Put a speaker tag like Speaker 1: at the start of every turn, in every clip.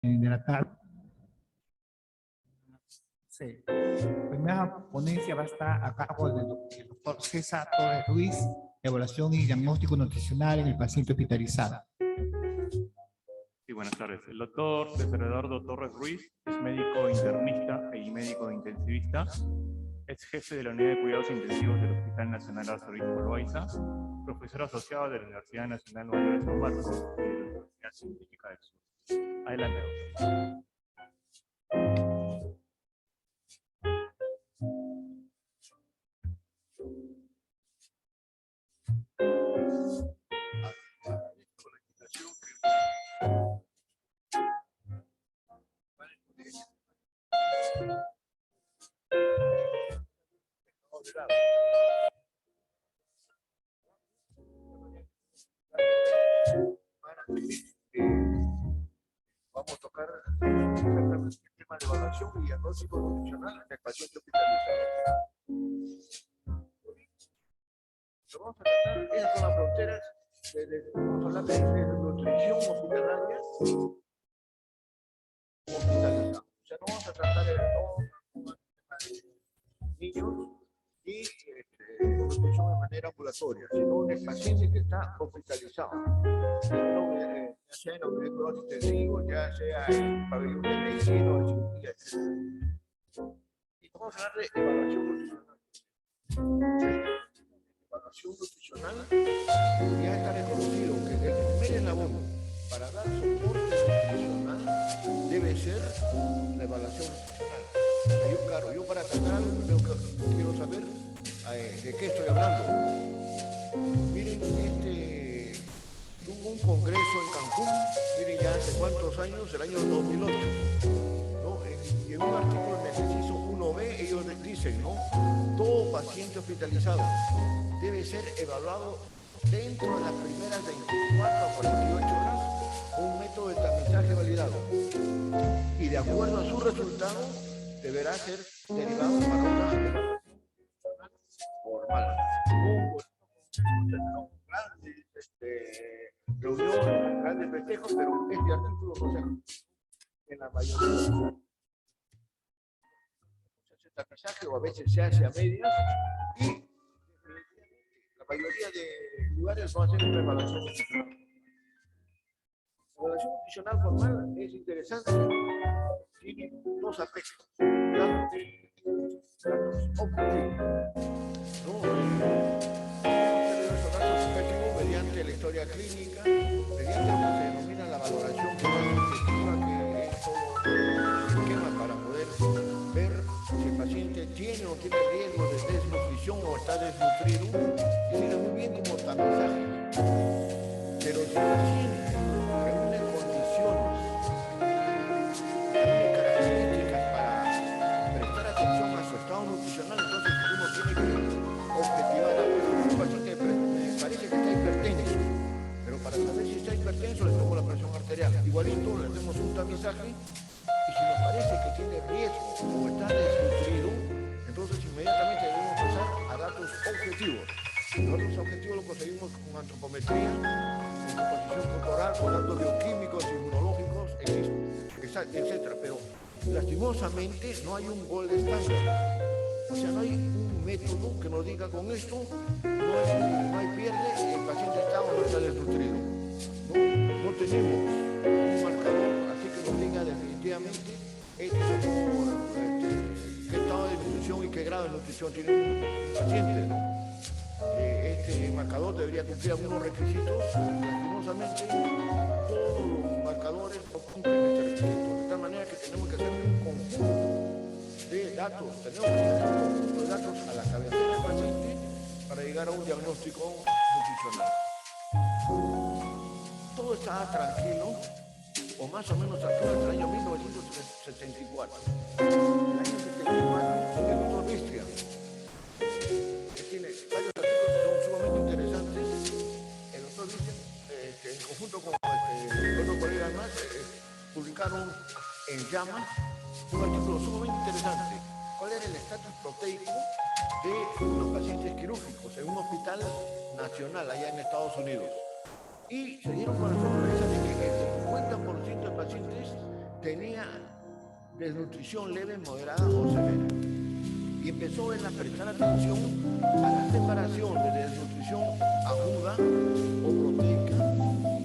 Speaker 1: de la tarde. Sí. La primera ponencia va a estar a cargo del doctor César Torres Ruiz, evaluación y diagnóstico nutricional en el paciente hospitalizado.
Speaker 2: Sí, buenas tardes. El doctor César Eduardo Torres Ruiz es médico internista y médico intensivista. Es jefe de la Unidad de Cuidados Intensivos del Hospital Nacional Arzobispo Loaiza, profesor asociado de la Universidad Nacional Mayor de San Marcos y de la Universidad Científica del Sur. Adelante, doctor.
Speaker 3: Vamos a tocar el tema de evaluación y diagnóstico nutricional en el paciente hospitalizado. Lo vamos a tratar, esas son las fronteras, vamos a hablar de nutrición hospitalaria hospitalizado. O sea, no vamos a tratar de niños y nutrición de manera ambulatoria, sino en el paciente que está hospitalizado. Ya sea en la unidad de cuidados intensivos, ya sea en pabellón de medicina o de cirugía, etc. Y vamos a hablar de evaluación nutricional. Evaluación nutricional ya está reconocido que el primer eslabón para dar soporte nutricional debe ser la evaluación nutricional. Claro, yo para tratar quiero saber de qué estoy hablando. Miren, hubo un congreso en Cancún, miren ya hace cuántos años, el año 2008, ¿no? Y en un artículo en el inciso 1B ellos dicen, ¿no? Todo paciente hospitalizado debe ser evaluado dentro de las primeras 24 a 48 horas con un método de tamizaje validado. Y de acuerdo a su resultado, deberá ser derivado para una evaluación formal. Reunión, grandes festejos, pero este artículo no se en la mayoría se hace tamizaje o a veces se hace a medias y la mayoría de lugares no hacen una evaluación nutricional. La evaluación nutricional formal es interesante, tiene dos aspectos. Datos objetivos. Mediante la historia clínica, mediante lo que se denomina la valoración objetiva, que es todo el esquema para poder ver si el paciente tiene o tiene riesgo de desnutrición o está desnutrido, y sirve muy bien como tamizaje. Pero si el paciente reúne condiciones, reúne características para prestar atención a su estado nutricional, entonces uno tiene que objetivar a un paciente me parece que está hipertenso, pero para saber si está hipertenso le tomo la presión arterial. Igualito le hacemos un tamizaje y si nos parece que tiene riesgo o está desnutrido, entonces inmediatamente debemos pasar a datos objetivos. Los datos objetivos los conseguimos con antropometría, con composición corporal, con datos bioquímicos, inmunológicos, etc. Pero lastimosamente no hay un gold estándar. O sea, no hay un método que nos diga con esto no hay pierde y el paciente está o no está desnutrido. No tenemos un marcador así que nos diga definitivamente qué estado de nutrición y qué grado de nutrición tiene un paciente, ¿no? Este marcador debería cumplir algunos requisitos. Lastimosamente, todos los marcadores no cumplen este requisito. De tal manera que tenemos que hacer un conjunto de datos. Tenemos que tener un conjunto de datos a la cabecera del paciente para llegar a un diagnóstico nutricional. Todo estaba tranquilo, o más o menos tranquilo, hasta el año 1974. En el año 74, el doctor Bistria, que tiene varios artículos que son sumamente interesantes, el doctor Bistria, en conjunto con otros colegas más, publicaron en JAMA un artículo sumamente interesante. ¿Cuál era el estatus proteico de los pacientes quirúrgicos en un hospital nacional allá en Estados Unidos? Y se dieron con la sorpresa de que el 50% de pacientes tenía desnutrición leve, moderada o severa. Y empezó él a prestar atención a la separación de desnutrición aguda o proteica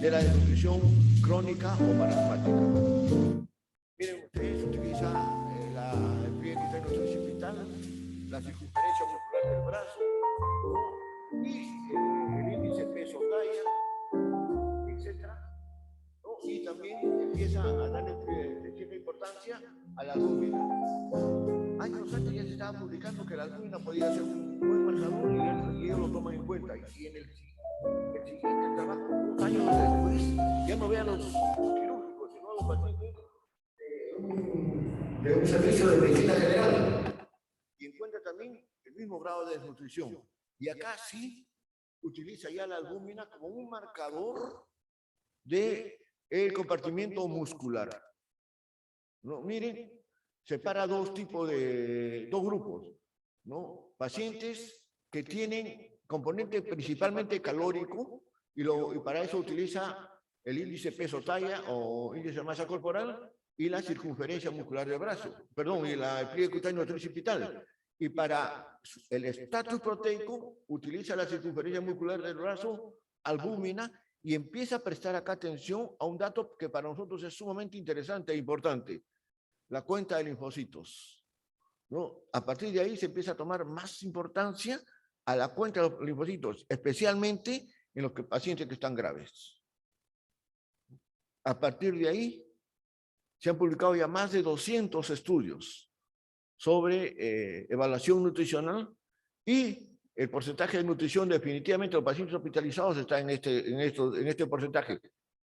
Speaker 3: de la desnutrición crónica o parasmática. Miren ustedes, utiliza el pliegue cutáneo tricipital, la circunferencia muscular del brazo, ¿no? Y el índice peso-talla, etc. ¿No? Y también empieza a darle cierta importancia a la albúmina. Años antes ya se estaba publicando que la albúmina podía ser un buen marcador y ellos lo toman en cuenta. Y en el siguiente trabajo, unos años después, ya no vean los quirúrgicos, sino a los pacientes de un servicio de medicina general. Y encuentra también el mismo grado de desnutrición. Y acá sí utiliza ya la albúmina como un marcador del compartimiento muscular. ¿No? Miren, separa dos grupos, ¿no? Pacientes que tienen componente principalmente calórico y para eso utiliza el índice peso-talla o índice de masa corporal y la circunferencia muscular del brazo, perdón, y el pliegue cutáneo tricipital. Y para el estatus proteico utiliza la circunferencia muscular del brazo, albúmina, y empieza a prestar acá atención a un dato que para nosotros es sumamente interesante e importante: la cuenta de linfocitos, ¿no? A partir de ahí se empieza a tomar más importancia a la cuenta de los linfocitos, especialmente en los pacientes que están graves. A partir de ahí se han publicado ya más de 200 estudios sobre evaluación nutricional, y el porcentaje de nutrición definitivamente de los pacientes hospitalizados está en este porcentaje.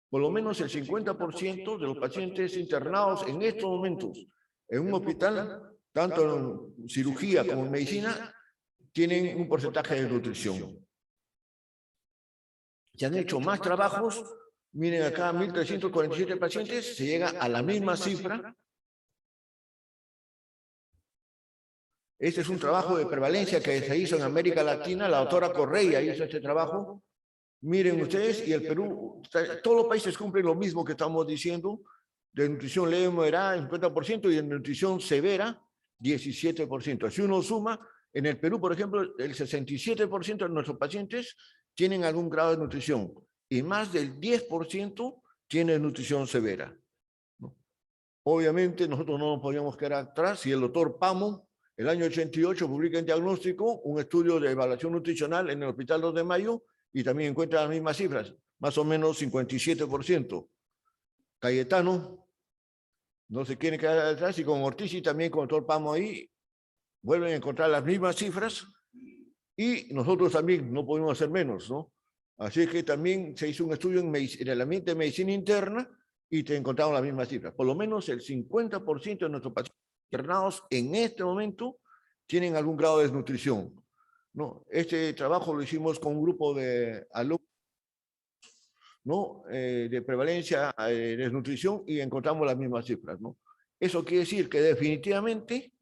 Speaker 3: Por lo menos el 50% de los pacientes internados en estos momentos en un hospital, tanto en cirugía como en medicina, tienen un porcentaje de nutrición. Se han hecho más trabajos. Miren acá, 1.347 pacientes, se llega a la misma cifra. Este es un trabajo de prevalencia que se hizo en América Latina. La doctora Correia hizo este trabajo. Miren ustedes, y el Perú, todos los países cumplen lo mismo que estamos diciendo: de nutrición leve moderada, 50%, y de nutrición severa, 17%. Si uno suma, en el Perú, por ejemplo, el 67% de nuestros pacientes tienen algún grado de nutrición, y más del 10% tienen nutrición severa. Obviamente, nosotros no nos podíamos quedar atrás, y el doctor Pamo, el año 88, publica en Diagnóstico un estudio de evaluación nutricional en el Hospital 2 de Mayo, y también encuentra las mismas cifras, más o menos 57%. Cayetano no se quiere quedar atrás, y con Ortiz y también con el doctor Pamo ahí vuelven a encontrar las mismas cifras, y nosotros también no podemos hacer menos, ¿no? Así que también se hizo un estudio en el ambiente de medicina interna y te encontramos las mismas cifras. Por lo menos el 50% de nuestros pacientes internados en este momento tienen algún grado de desnutrición, ¿no? Este trabajo lo hicimos con un grupo de alumnos, ¿no? De prevalencia de desnutrición, y encontramos las mismas cifras, ¿no? Eso quiere decir que definitivamente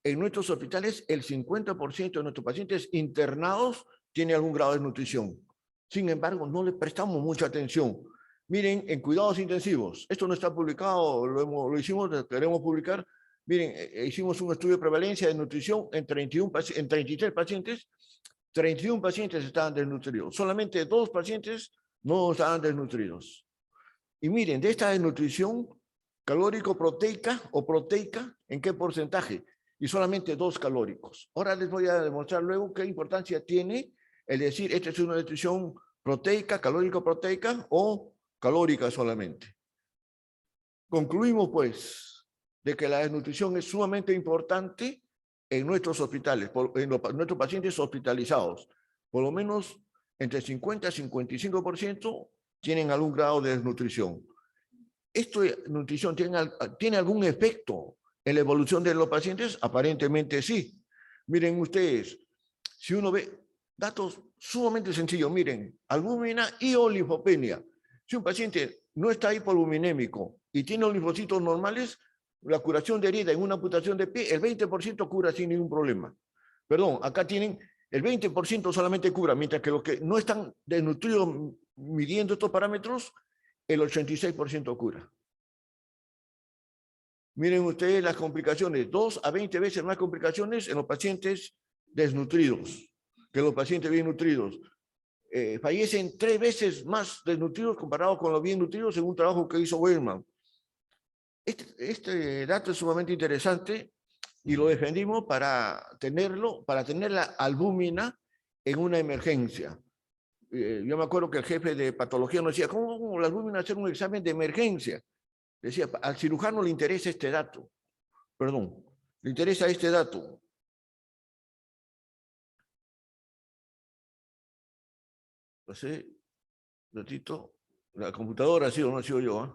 Speaker 3: en nuestros hospitales el 50% de nuestros pacientes internados tiene algún grado de desnutrición. Sin embargo, no le prestamos mucha atención. Miren, en cuidados intensivos, esto no está publicado, lo hicimos, lo queremos publicar. Miren, hicimos un estudio de prevalencia de nutrición en 33 pacientes. 31 pacientes estaban desnutridos. Solamente 2 pacientes no estaban desnutridos. Y miren, de esta desnutrición calórico-proteica o proteica, ¿en qué porcentaje? Y solamente 2 calóricos. Ahora les voy a demostrar luego qué importancia tiene el decir, esta es una nutrición proteica, calórico-proteica o calórica solamente. Concluimos, pues, de que la desnutrición es sumamente importante en nuestros hospitales, en nuestros pacientes hospitalizados. Por lo menos entre 50 y 55% tienen algún grado de desnutrición. ¿Esto de nutrición tiene algún efecto en la evolución de los pacientes? Aparentemente sí. Miren ustedes, si uno ve datos sumamente sencillos, miren, albúmina y o linfopenia. Si un paciente no está hipoluminémico y tiene los linfocitos normales, la curación de herida en una amputación de pie, el 20% cura sin ningún problema. Perdón, acá tienen el 20% solamente cura, mientras que los que no están desnutridos midiendo estos parámetros, el 86% cura. Miren ustedes las complicaciones, 2 a 20 veces más complicaciones en los pacientes desnutridos que los pacientes bien nutridos. Fallecen 3 veces más desnutridos comparado con los bien nutridos en un trabajo que hizo Wellman. Este dato es sumamente interesante y lo defendimos para tenerlo, para tener la albúmina en una emergencia. Yo me acuerdo que el jefe de patología nos decía, ¿cómo la albúmina hacer un examen de emergencia? Decía, al cirujano le interesa este dato. Perdón, le interesa este dato. No sé, ratito, la computadora ha sido, no ha sido yo, ¿eh?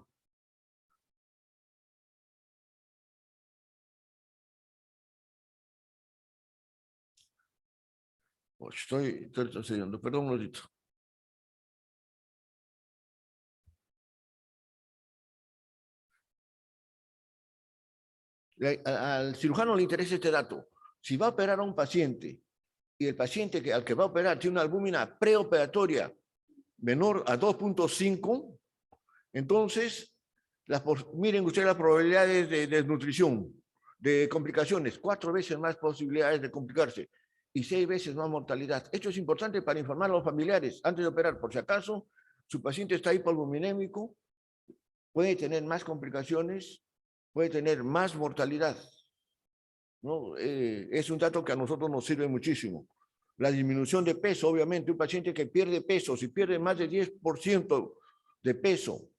Speaker 3: Estoy retrocediendo, perdón un ratito. Al cirujano le interesa este dato. Si va a operar a un paciente y el paciente al que va a operar tiene una albúmina preoperatoria menor a 2.5, entonces, miren ustedes las probabilidades de desnutrición, de complicaciones, 4 veces más posibilidades de complicarse y 6 veces más mortalidad. Esto es importante para informar a los familiares antes de operar, por si acaso su paciente está hipoalbuminémico, puede tener más complicaciones, puede tener más mortalidad, ¿no? Es un dato que a nosotros nos sirve muchísimo. La disminución de peso, obviamente, un paciente que pierde peso, si pierde más de 10% de peso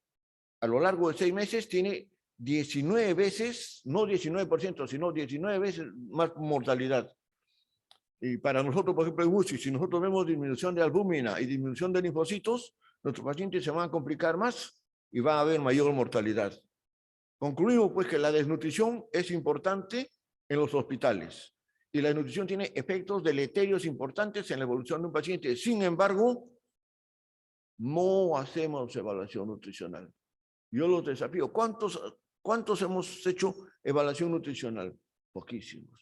Speaker 3: a lo largo de 6 meses, tiene 19 veces, no 19%, sino 19 veces más mortalidad. Y para nosotros, por ejemplo, en UCI, si nosotros vemos disminución de albúmina y disminución de linfocitos, nuestros pacientes se van a complicar más y va a haber mayor mortalidad. Concluimos pues que la desnutrición es importante en los hospitales y la desnutrición tiene efectos deleterios importantes en la evolución de un paciente. Sin embargo, no hacemos evaluación nutricional. Yo los desafío. ¿Cuántos hemos hecho evaluación nutricional? Poquísimos.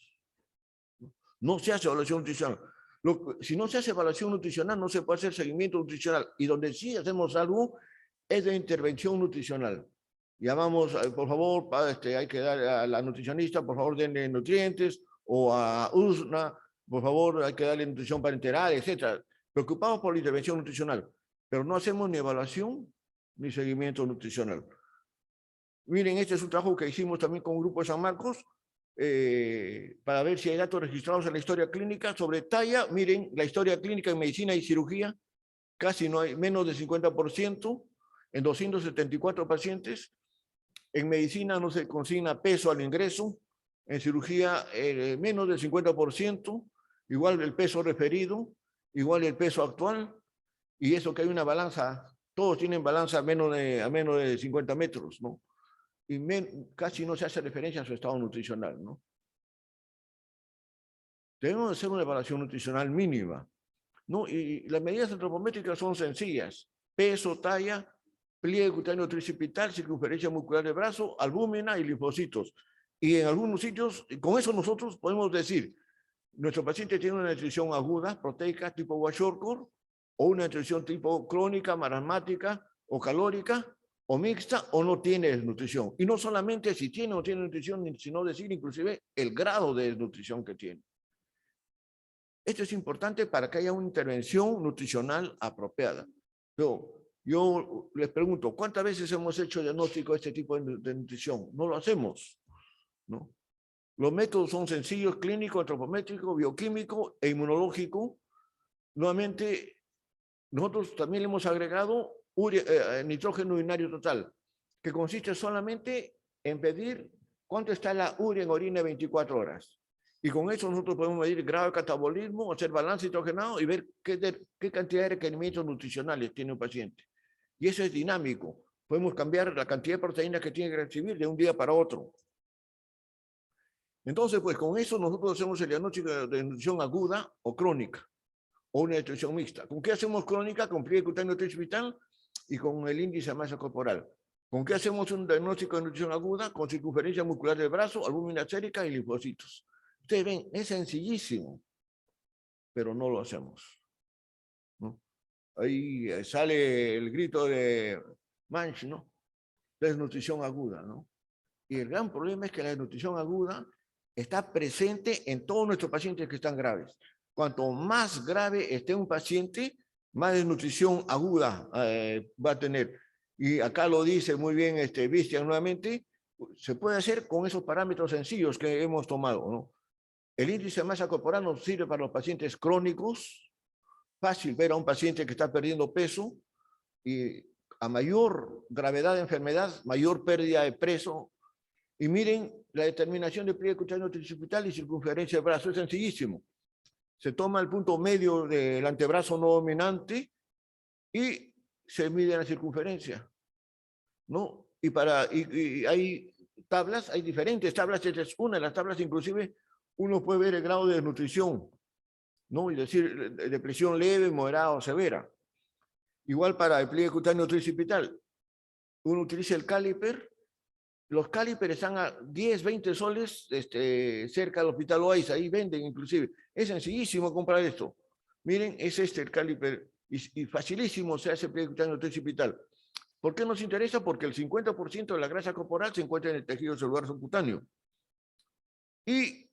Speaker 3: No se hace evaluación nutricional. Si no se hace evaluación nutricional, no se puede hacer seguimiento nutricional. Y donde sí hacemos algo es de intervención nutricional. Llamamos, por favor, hay que dar a la nutricionista, por favor, denle nutrientes, o a USNA, por favor, hay que darle nutrición parenteral, etc. Preocupados por la intervención nutricional, pero no hacemos ni evaluación ni seguimiento nutricional. Miren, este es un trabajo que hicimos también con un grupo de San Marcos, para ver si hay datos registrados en la historia clínica sobre talla. Miren, la historia clínica en medicina y cirugía, casi no hay, menos del 50%, en 274 pacientes. En medicina no se consigna peso al ingreso, en cirugía menos del 50%, igual el peso referido, igual el peso actual, y eso que hay una balanza, todos tienen balanza a menos de 50 metros, ¿no? Y casi no se hace referencia a su estado nutricional, ¿no? Debemos hacer una evaluación nutricional mínima, ¿no? Y las medidas antropométricas son sencillas: peso, talla, pliegue cutáneo tricipital, circunferencia muscular del brazo, albúmina y linfocitos. Y en algunos sitios, con eso nosotros podemos decir, nuestro paciente tiene una nutrición aguda, proteica, tipo Kwashiorkor, o una nutrición tipo crónica, marasmática o calórica, o mixta, o no tiene desnutrición. Y no solamente si tiene o no tiene nutrición, sino decir inclusive el grado de desnutrición que tiene. Esto es importante para que haya una intervención nutricional apropiada. Yo les pregunto, ¿cuántas veces hemos hecho diagnóstico de este tipo de nutrición? No lo hacemos, ¿no? Los métodos son sencillos: clínico, antropométrico, bioquímico e inmunológico. Nuevamente, nosotros también le hemos agregado nitrógeno urinario total, que consiste solamente en pedir cuánto está la urea en orina 24 horas. Y con eso nosotros podemos medir grado de catabolismo, hacer balance nitrogenado y ver qué cantidad de requerimientos nutricionales tiene un paciente. Y eso es dinámico. Podemos cambiar la cantidad de proteínas que tiene que recibir de un día para otro. Entonces, pues con eso nosotros hacemos el diagnóstico de nutrición aguda o crónica, o una nutrición mixta. ¿Con qué hacemos crónica? Con pliegue cutáneo tricipital y con el índice de masa corporal. ¿Con qué hacemos un diagnóstico de nutrición aguda? Con circunferencia muscular del brazo, albúmina sérica y linfocitos. Ustedes ven, es sencillísimo, pero no lo hacemos, ¿no? Ahí sale el grito de Manch, ¿no? Desnutrición aguda, ¿no? Y el gran problema es que la desnutrición aguda está presente en todos nuestros pacientes que están graves. Cuanto más grave esté un paciente, más desnutrición aguda va a tener. Y acá lo dice muy bien Vistian nuevamente, se puede hacer con esos parámetros sencillos que hemos tomado, ¿no? El índice de masa corporal nos sirve para los pacientes crónicos. Fácil ver a un paciente que está perdiendo peso y a mayor gravedad de enfermedad, mayor pérdida de peso. Y miren la determinación de pliegue cutáneo tricipital y circunferencia del brazo, es sencillísimo. Se toma el punto medio del antebrazo no dominante y se mide la circunferencia, ¿no? Y hay tablas, hay diferentes tablas, esta es una de las tablas, inclusive uno puede ver el grado de desnutrición, ¿no? Y decir, depresión leve, moderada o severa. Igual para el pliegue cutáneo tricipital, uno utiliza el caliper. Los calíperes están a 10, 20 soles cerca del Hospital Oaiza, ahí venden inclusive. Es sencillísimo comprar esto. Miren, es el caliper y facilísimo se hace pliegue cutáneo tricipital. ¿Por qué nos interesa? Porque el 50% de la grasa corporal se encuentra en el tejido celular subcutáneo. Y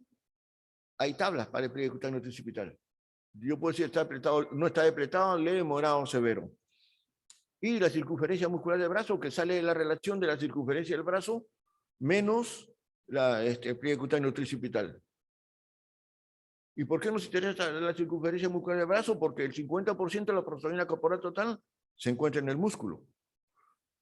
Speaker 3: hay tablas para el pliegue cutáneo tricipital. Yo puedo decir, está apretado, no está apretado, leve, moderado o severo. Y la circunferencia muscular del brazo, que sale de la relación de la circunferencia del brazo menos el pliegue cutáneo tricipital. ¿Y por qué nos interesa la circunferencia muscular del brazo? Porque el 50% de la proteína corporal total se encuentra en el músculo.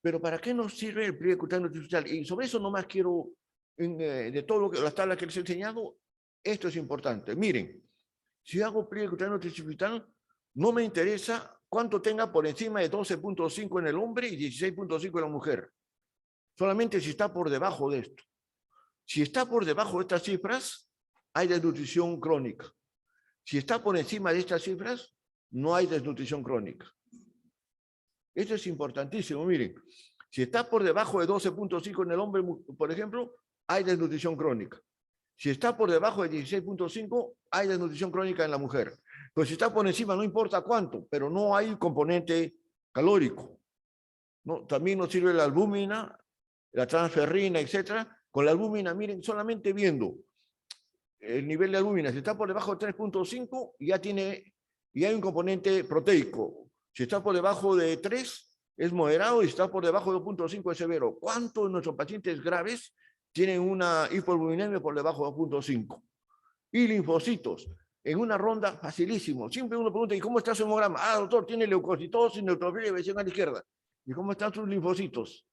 Speaker 3: Pero ¿para qué nos sirve el pliegue cutáneo tricipital? Y sobre eso nomás quiero, de todo las tablas que les he enseñado, esto es importante. Miren, si hago pliegue cutáneo tricipital, no me interesa cuánto tenga por encima de 12.5 en el hombre y 16.5 en la mujer. Solamente si está por debajo de esto. Si está por debajo de estas cifras, hay desnutrición crónica. Si está por encima de estas cifras, no hay desnutrición crónica. Esto es importantísimo, miren. Si está por debajo de 12.5 en el hombre, por ejemplo, hay desnutrición crónica. Si está por debajo de 16.5, hay desnutrición crónica en la mujer. Pues si está por encima, no importa cuánto, pero no hay componente calórico, ¿no? También nos sirve la albúmina, la transferrina, etcétera. Con la albúmina, miren, solamente viendo el nivel de albúmina, si está por debajo de 3.5, ya hay un componente proteico. Si está por debajo de 3, es moderado, y si está por debajo de 2.5 es severo. ¿Cuántos de nuestros pacientes graves tienen una hipoalbuminemia por debajo de 2.5? Y linfocitos. En una ronda, facilísimo. Siempre uno pregunta, ¿y cómo está su hemograma? Ah, doctor, tiene leucocitosis, neutrofilia y visión a la izquierda. ¿Y cómo están sus linfocitos?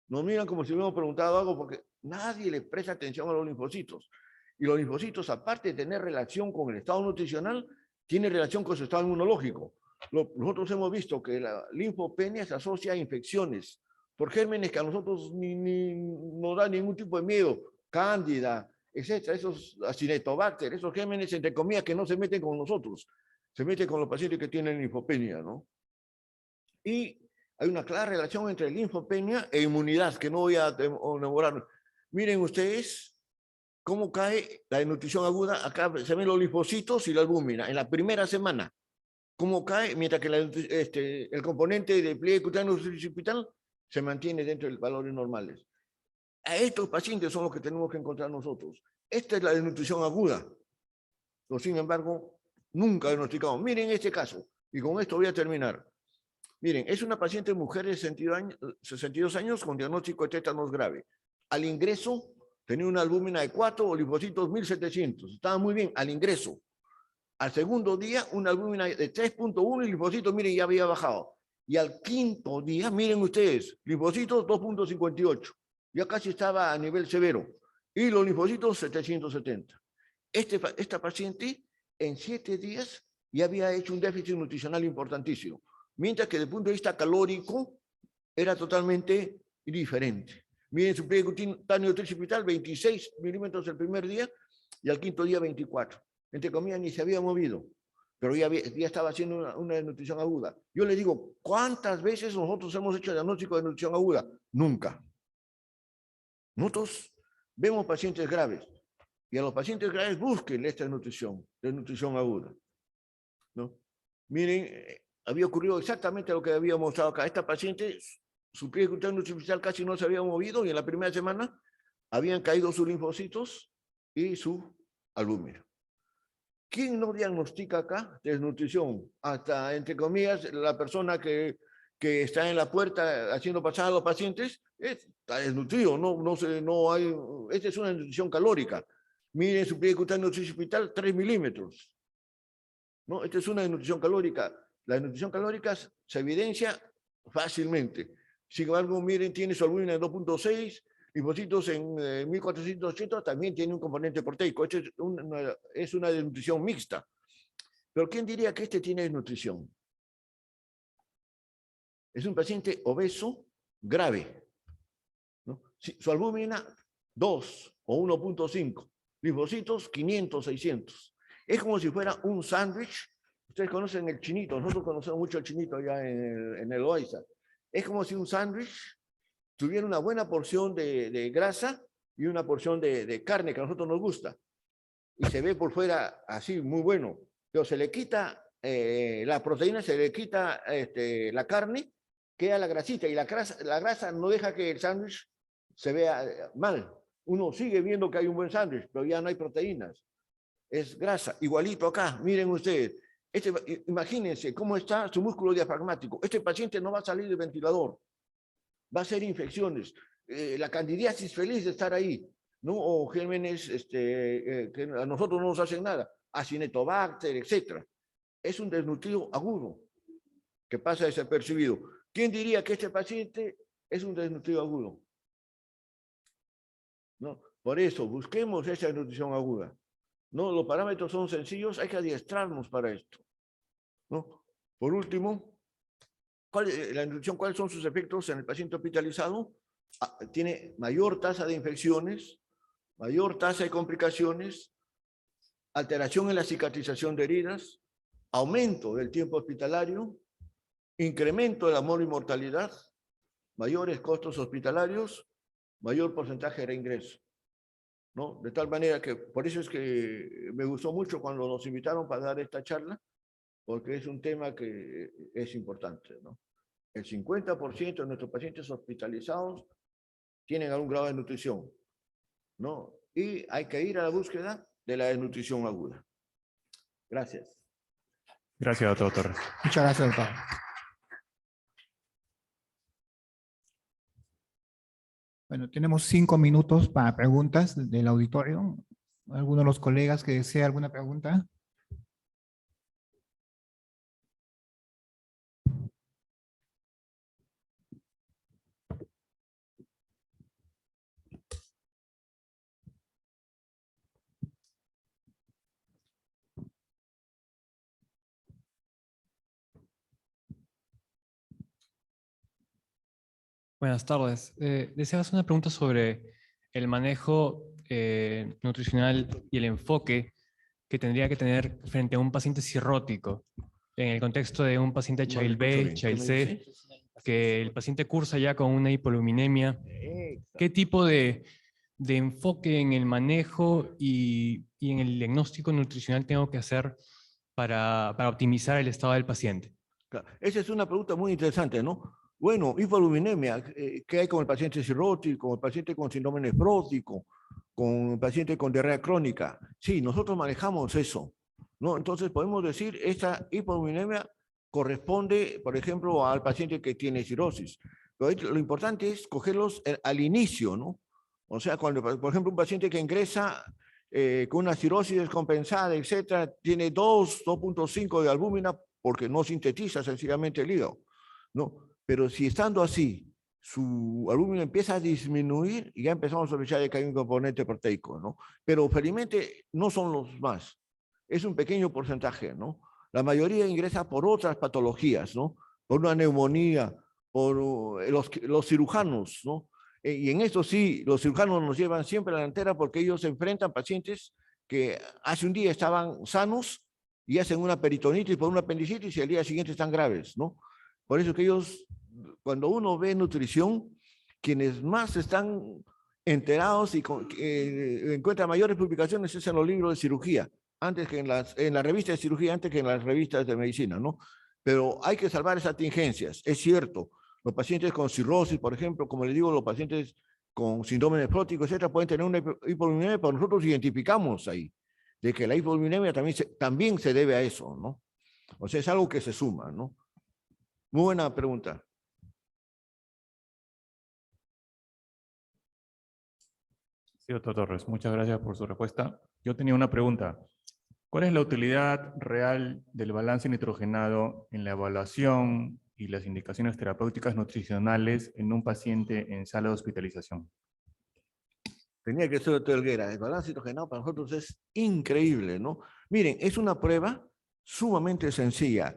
Speaker 3: Nos miran como si hubiéramos preguntado algo porque nadie le presta atención a los linfocitos. Y los linfocitos, aparte de tener relación con el estado nutricional, tienen relación con su estado inmunológico. Nosotros hemos visto que la linfopenia se asocia a infecciones por gérmenes que a nosotros no da ningún tipo de miedo. Cándida, etcétera, esos acinetobacter, esos gérmenes, entre comillas, que no se meten con nosotros, se meten con los pacientes que tienen linfopenia, ¿no? Y hay una clara relación entre linfopenia e inmunidad, que no voy a enamorar. Miren ustedes cómo cae la desnutrición aguda. Acá se ven los linfocitos y la albúmina en la primera semana. Cómo cae, mientras que el componente de pliegue cutáneo tricipital se mantiene dentro de los valores normales. A estos pacientes son los que tenemos que encontrar nosotros. Esta es la desnutrición aguda. Pero, sin embargo, nunca diagnosticamos. Miren este caso, y con esto voy a terminar. Miren, es una paciente mujer de 62 años con diagnóstico de tétanos grave. Al ingreso tenía una albúmina de 4 o linfocitos 1700. Estaba muy bien al ingreso. Al segundo día, una albúmina de 3.1 y linfocitos, miren, ya había bajado. Y al quinto día, miren ustedes, linfocitos 2.58. Ya casi estaba a nivel severo. Y los linfocitos 770. Esta paciente en 7 días ya había hecho un déficit nutricional importantísimo. Mientras que desde el punto de vista calórico era totalmente diferente. Miren su pliegue cutáneo tricipital, 26 milímetros el primer día y al quinto día 24. Entre comillas, ni se había movido, pero ya estaba haciendo una desnutrición aguda. Yo le digo, ¿cuántas veces nosotros hemos hecho diagnóstico de nutrición aguda? Nunca. Nosotros vemos pacientes graves y a los pacientes graves busquen esta nutrición, de nutrición aguda, ¿no? Miren, había ocurrido exactamente lo que había mostrado acá. Esta paciente, su pliegue cutáneo tricipital casi no se había movido y en la primera semana habían caído sus linfocitos y su albúmina. ¿Quién no diagnostica acá desnutrición? Hasta, entre comillas, la persona que está en la puerta haciendo pasar a los pacientes está desnutrido, no hay, esta es una desnutrición calórica. Miren su pliegue cutáneo nutricio hospital, 3 milímetros. ¿No? Esta es una desnutrición calórica. La desnutrición calórica se evidencia fácilmente. Sin embargo, miren, tiene su albúmina en 2.6, linfocitos en 1480, también tiene un componente proteico. Esto es una desnutrición mixta. Pero ¿quién diría que este tiene desnutrición? Es un paciente obeso grave, ¿no? Su albúmina 2 o 1.5, linfocitos 500, 600. Es como si fuera un sándwich. Ustedes conocen el chinito, nosotros conocemos mucho el chinito allá en el Loaiza. Es como si un sándwich tuviera una buena porción de grasa y una porción de carne que a nosotros nos gusta. Y se ve por fuera así, muy bueno. Pero se le quita la proteína, se le quita la carne, queda la grasita. Y la grasa no deja que el sándwich se vea mal. Uno sigue viendo que hay un buen sándwich, pero ya no hay proteínas. Es grasa. Igualito acá, miren ustedes. Imagínense cómo está su músculo diafragmático. Este paciente no va a salir del ventilador. Va a ser infecciones. La candidiasis feliz de estar ahí, ¿no? O gérmenes que a nosotros no nos hacen nada. Acinetobacter, etc. Es un desnutrido agudo que pasa desapercibido. ¿Quién diría que este paciente es un desnutrido agudo? ¿No? Por eso, busquemos esa desnutrición aguda. ¿No? Los parámetros son sencillos, hay que adiestrarnos para esto, ¿no? Por último, la desnutrición, ¿cuáles son sus efectos en el paciente hospitalizado? Tiene mayor tasa de infecciones, mayor tasa de complicaciones, alteración en la cicatrización de heridas, aumento del tiempo hospitalario, incremento de la mortalidad, mayores costos hospitalarios, mayor porcentaje de reingreso, ¿no? De tal manera que, por eso es que me gustó mucho cuando nos invitaron para dar esta charla, porque es un tema que es importante, ¿no? El 50% de nuestros pacientes hospitalizados tienen algún grado de desnutrición, ¿no? Y hay que ir a la búsqueda de la desnutrición aguda. Gracias.
Speaker 2: Gracias, doctor Torres.
Speaker 1: Muchas gracias, doctor. Bueno, tenemos 5 minutos para preguntas del auditorio. ¿Alguno de los colegas que desea alguna pregunta?
Speaker 4: Buenas tardes. Deseaba hacer una pregunta sobre el manejo nutricional y el enfoque que tendría que tener frente a un paciente cirrótico, en el contexto de un paciente Child B, Child C, que el paciente cursa ya con una hipoluminemia. ¿Qué tipo de enfoque en el manejo y en el diagnóstico nutricional tengo que hacer para optimizar el estado del paciente?
Speaker 3: Esa es una pregunta muy interesante, ¿no? Bueno, hipoluminemia, ¿qué hay con el paciente cirrótico, con el paciente con síndrome nefrótico, con el paciente con diarrea crónica? Sí, nosotros manejamos eso, ¿no? Entonces podemos decir, esta hipoluminemia corresponde, por ejemplo, al paciente que tiene cirrosis. Pero lo importante es cogerlos al inicio, ¿no? O sea, cuando, por ejemplo, un paciente que ingresa con una cirrosis descompensada, etcétera, tiene 2.5 de albúmina porque no sintetiza sencillamente el hígado, ¿no? Pero si estando así, su albúmina empieza a disminuir y ya empezamos a sospechar de que hay un componente proteico, ¿no? Pero felizmente no son los más. Es un pequeño porcentaje, ¿no? La mayoría ingresa por otras patologías, ¿no? Por una neumonía, por los cirujanos, ¿no? Y en esto sí, los cirujanos nos llevan siempre a la delantera porque ellos se enfrentan a pacientes que hace un día estaban sanos y hacen una peritonitis por una apendicitis y al día siguiente están graves, ¿no? Por eso que ellos, cuando uno ve nutrición, quienes más están enterados y encuentran mayores publicaciones es en los libros de cirugía, antes que en las revistas de cirugía, antes que en las revistas de medicina, ¿no? Pero hay que salvar esas tingencias, es cierto. Los pacientes con cirrosis, por ejemplo, como les digo, los pacientes con síndrome nefrótico, etcétera, pueden tener una hipolinemia, pero nosotros identificamos ahí de que la hipolinemia también se debe a eso, ¿no? O sea, es algo que se suma, ¿no? Muy buena pregunta.
Speaker 2: Sí, doctor Torres, muchas gracias por su respuesta. Yo tenía una pregunta. ¿Cuál es la utilidad real del balance nitrogenado en la evaluación y las indicaciones terapéuticas nutricionales en un paciente en sala de hospitalización?
Speaker 3: Tenía que ser doctor Helguera. El balance nitrogenado para nosotros es increíble, ¿no? Miren, es una prueba sumamente sencilla.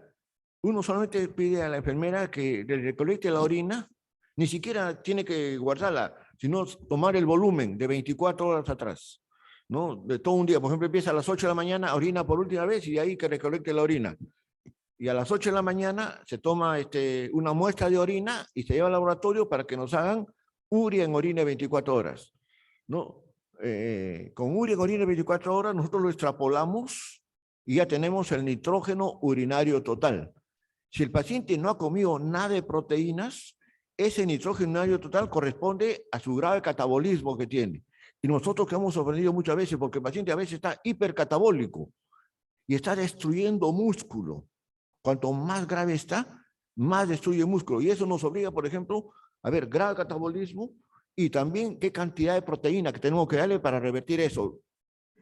Speaker 3: Uno solamente pide a la enfermera que le recolecte la orina, ni siquiera tiene que guardarla, sino tomar el volumen de 24 horas atrás, ¿no? De todo un día. Por ejemplo, empieza a las 8 de la mañana, orina por última vez y de ahí que recolecte la orina. Y a las 8 de la mañana se toma una muestra de orina y se lleva al laboratorio para que nos hagan urea en orina 24 horas, ¿no? Con urea en orina 24 horas nosotros lo extrapolamos y ya tenemos el nitrógeno urinario total. Si el paciente no ha comido nada de proteínas, ese nitrógeno urinario total corresponde a su grave catabolismo que tiene. Y nosotros que hemos sorprendido muchas veces, porque el paciente a veces está hipercatabólico y está destruyendo músculo. Cuanto más grave está, más destruye músculo. Y eso nos obliga, por ejemplo, a ver grave catabolismo y también qué cantidad de proteína que tenemos que darle para revertir eso.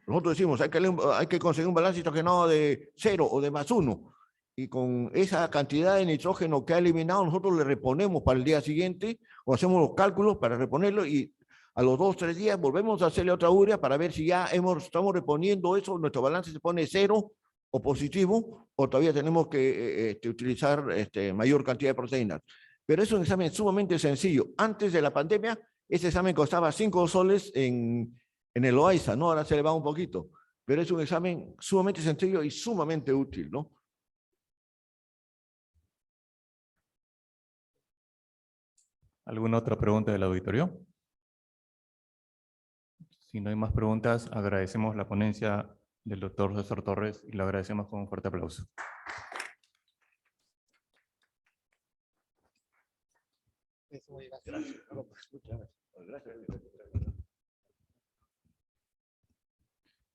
Speaker 3: Nosotros decimos, hay que conseguir un balance nitrogenado de 0 o de +1. Y con esa cantidad de nitrógeno que ha eliminado, nosotros le reponemos para el día siguiente, o hacemos los cálculos para reponerlo, y a los 2 o 3 días volvemos a hacerle otra urea para ver si ya estamos reponiendo eso, nuestro balance se pone 0 o positivo, o todavía tenemos que utilizar mayor cantidad de proteínas. Pero es un examen sumamente sencillo. Antes de la pandemia, ese examen costaba 5 soles en el OAISA, ¿no? Ahora se le va un poquito. Pero es un examen sumamente sencillo y sumamente útil, ¿no?
Speaker 2: ¿Alguna otra pregunta del auditorio? Si no hay más preguntas, agradecemos la ponencia del doctor César Torres y lo agradecemos con un fuerte aplauso.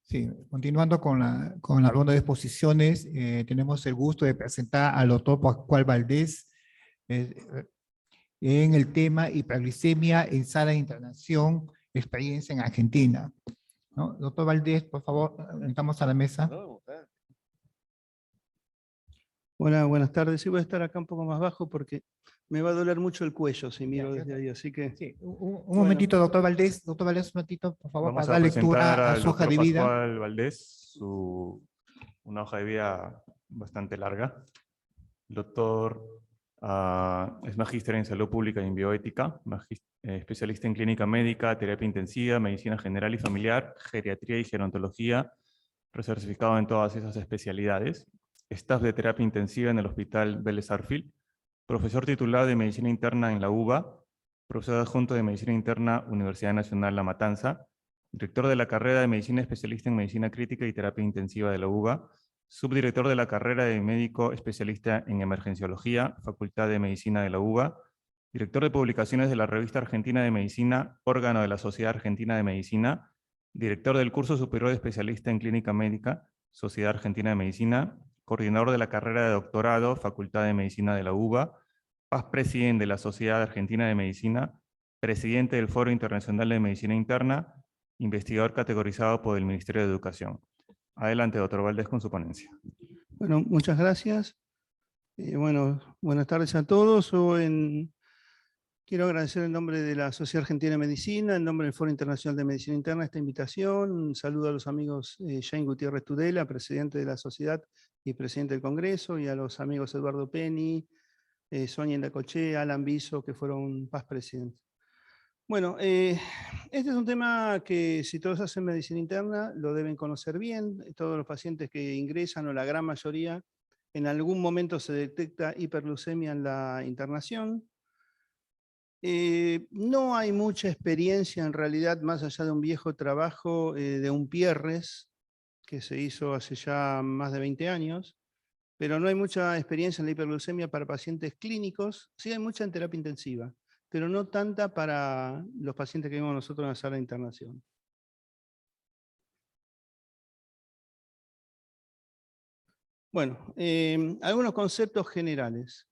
Speaker 1: Sí, continuando con la ronda de exposiciones, tenemos el gusto de presentar al doctor Pascual Valdés en el tema hiperglicemia en sala de internación, experiencia en Argentina, ¿no? Doctor Valdés, por favor, entramos a la mesa.
Speaker 5: Hola, buenas tardes. Sí, voy a estar acá un poco más bajo porque me va a doler mucho el cuello si miro desde ahí, así que...
Speaker 1: Sí, un momentito, doctor Valdés, un momentito, por favor,
Speaker 2: Vamos
Speaker 1: para
Speaker 2: a
Speaker 1: dar
Speaker 2: presentar
Speaker 1: lectura a
Speaker 2: al
Speaker 1: su hoja
Speaker 2: doctor
Speaker 1: de vida.
Speaker 2: Pascual Valdés, una hoja de vida bastante larga. El doctor es magíster en salud pública y en bioética, especialista en clínica médica, terapia intensiva, medicina general y familiar, geriatría y gerontología, recertificado en todas esas especialidades. Staff de terapia intensiva en el Hospital Vélez Arfield, profesor titular de Medicina Interna en la UBA, profesor adjunto de Medicina Interna, Universidad Nacional La Matanza, director de la carrera de Medicina Especialista en Medicina Crítica y Terapia Intensiva de la UBA, subdirector de la carrera de Médico Especialista en Emergenciología, Facultad de Medicina de la UBA, director de publicaciones de la Revista Argentina de Medicina, órgano de la Sociedad Argentina de Medicina, director del curso superior de especialista en Clínica Médica, Sociedad Argentina de Medicina, coordinador de la carrera de doctorado, Facultad de Medicina de la UBA, past presidente de la Sociedad Argentina de Medicina, presidente del Foro Internacional de Medicina Interna, investigador categorizado por el Ministerio de Educación. Adelante, doctor Valdés, con su ponencia.
Speaker 5: Bueno, muchas gracias. Bueno, buenas tardes a todos. Quiero agradecer en nombre de la Sociedad Argentina de Medicina, en nombre del Foro Internacional de Medicina Interna, esta invitación. Un saludo a los amigos Jane Gutiérrez Tudela, presidente de la Sociedad y presidente del Congreso, y a los amigos Eduardo Penny, Sonia Indacoche, Alan Biso, que fueron past presidentes. Bueno, este es un tema que si todos hacen medicina interna lo deben conocer bien. Todos los pacientes que ingresan, o la gran mayoría, en algún momento se detecta hiperglucemia en la internación. No hay mucha experiencia en realidad, más allá de un viejo trabajo de un Pierres, que se hizo hace ya más de 20 años, pero no hay mucha experiencia en la hiperglucemia para pacientes clínicos. Sí hay mucha en terapia intensiva. pero no tanta para los pacientes que vimos nosotros en la sala de internación. Bueno, algunos conceptos generales.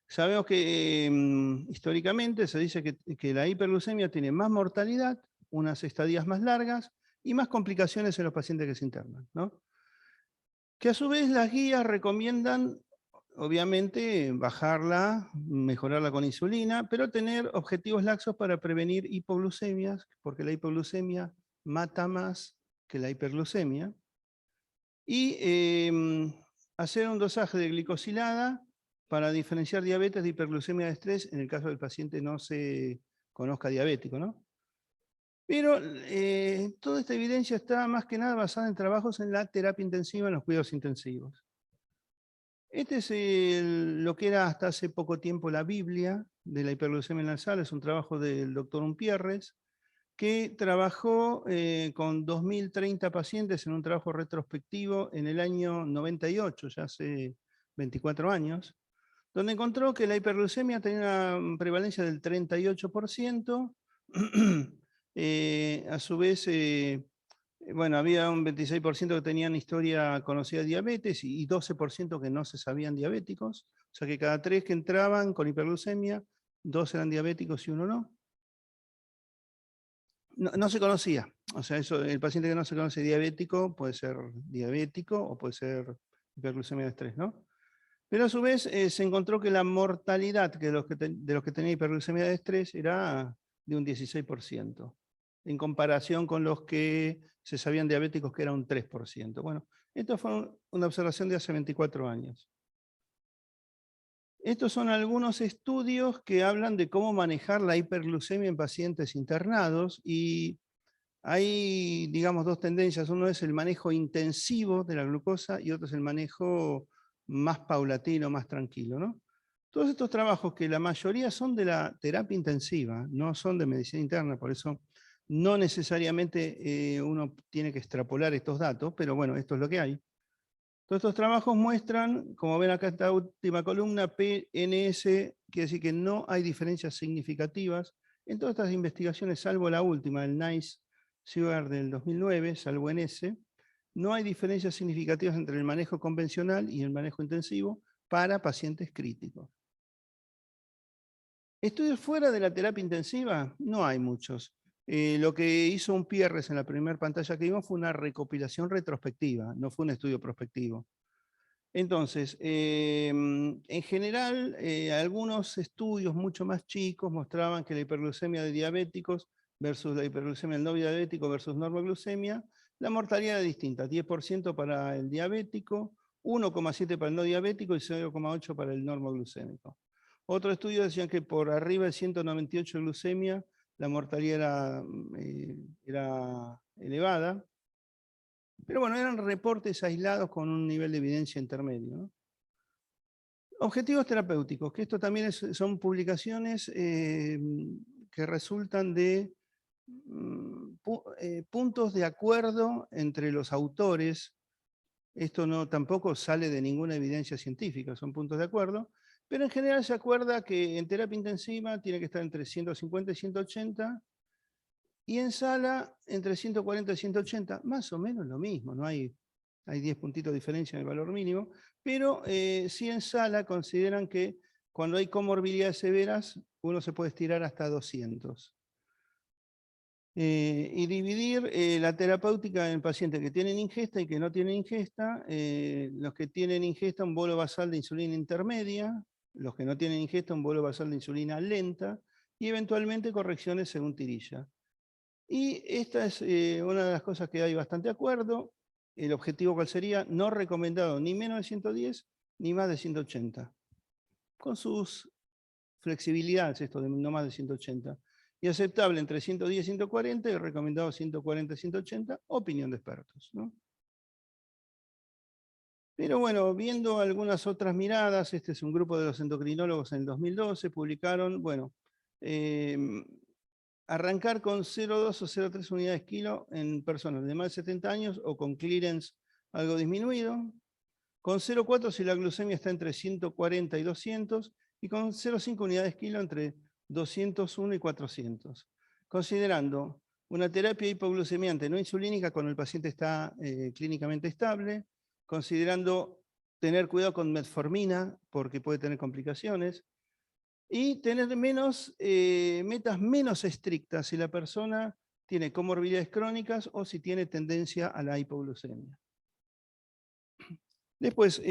Speaker 5: Sabemos que históricamente se dice que la hiperglucemia tiene más mortalidad, unas estadías más largas y más complicaciones en los pacientes que se internan, ¿no? Que a su vez las guías recomiendan, obviamente, bajarla, mejorarla con insulina, pero tener objetivos laxos para prevenir hipoglucemias, porque la hipoglucemia mata más que la hiperglucemia. Y hacer un dosaje de glicosilada para diferenciar diabetes de hiperglucemia de estrés en el caso del paciente no se conozca diabético, ¿no? Pero toda esta evidencia está más que nada basada en trabajos en la terapia intensiva, en los cuidados intensivos. Este es lo que era hasta hace poco tiempo la Biblia de la hiperglucemia nasal, es un trabajo del doctor Umpierres, que trabajó con 2030 pacientes en un trabajo retrospectivo en el año 98, ya hace 24 años, donde encontró que la hiperglucemia tenía una prevalencia del 38%, a su vez, bueno, había un 26% que tenían historia conocida de diabetes y 12% que no se sabían diabéticos, o sea que cada 3 que entraban con hiperglucemia, 2 eran diabéticos y 1 no. No se conocía, o sea, el paciente que no se conoce diabético puede ser diabético o puede ser hiperglucemia de estrés, ¿no? Pero a su vez se encontró que la mortalidad de los que tenían hiperglucemia de estrés era de un 16%, en comparación con los que se sabían diabéticos, que era un 3%. Bueno, esto fue una observación de hace 24 años. Estos son algunos estudios que hablan de cómo manejar la hiperglucemia en pacientes internados y hay, digamos, dos tendencias. Uno es el manejo intensivo de la glucosa y otro es el manejo más paulatino, más tranquilo, ¿no? Todos estos trabajos, que la mayoría son de la terapia intensiva, no son de medicina interna, por eso no necesariamente uno tiene que extrapolar estos datos, pero bueno, esto es lo que hay. Todos estos trabajos muestran, como ven acá esta última columna, PNS, quiere decir que no hay diferencias significativas en todas estas investigaciones, salvo la última, el NICE-SUGAR del 2009, salvo en ese, no hay diferencias significativas entre el manejo convencional y el manejo intensivo para pacientes críticos. ¿Estudios fuera de la terapia intensiva? No hay muchos. Lo que hizo Umpierres en la primera pantalla que vimos fue una recopilación retrospectiva, no fue un estudio prospectivo. Entonces, en general, algunos estudios mucho más chicos mostraban que la hiperglucemia de diabéticos versus la hiperglucemia del no diabético versus normoglucemia, la mortalidad era distinta, 10% para el diabético, 1,7 para el no diabético y 0,8 para el normoglucémico. Otro estudio decían que por arriba de 198 de glucemia, la mortalidad era elevada. Pero bueno, eran reportes aislados con un nivel de evidencia intermedio, ¿no? Objetivos terapéuticos, que esto también son publicaciones que resultan de puntos de acuerdo entre los autores. Esto no tampoco sale de ninguna evidencia científica, son puntos de acuerdo. Pero en general se acuerda que en terapia intensiva tiene que estar entre 150 y 180, y en sala entre 140 y 180, más o menos lo mismo, no hay 10 puntitos de diferencia en el valor mínimo, pero sí en sala consideran que cuando hay comorbilidades severas, uno se puede estirar hasta 200. Y dividir la terapéutica en pacientes que tienen ingesta y que no tienen ingesta. Los que tienen ingesta, un bolo basal de insulina intermedia, los que no tienen ingesta, un bolo basal de insulina lenta, y eventualmente correcciones según tirilla. Y esta es una de las cosas que hay bastante acuerdo. El objetivo, ¿cuál sería? No recomendado ni menos de 110 ni más de 180. Con sus flexibilidades, esto de no más de 180. Y aceptable entre 110 y 140 y recomendado 140 y 180, opinión de expertos, ¿no? Pero bueno, viendo algunas otras miradas, este es un grupo de los endocrinólogos en el 2012, publicaron, bueno, arrancar con 0,2 o 0,3 unidades kilo en personas de más de 70 años o con clearance algo disminuido, con 0,4 si la glucemia está entre 140 y 200, y con 0,5 unidades kilo entre 201 y 400. Considerando una terapia hipoglucemiante no insulínica cuando el paciente está clínicamente estable, considerando tener cuidado con metformina porque puede tener complicaciones, y tener metas menos estrictas si la persona tiene comorbilidades crónicas o si tiene tendencia a la hipoglucemia. Después,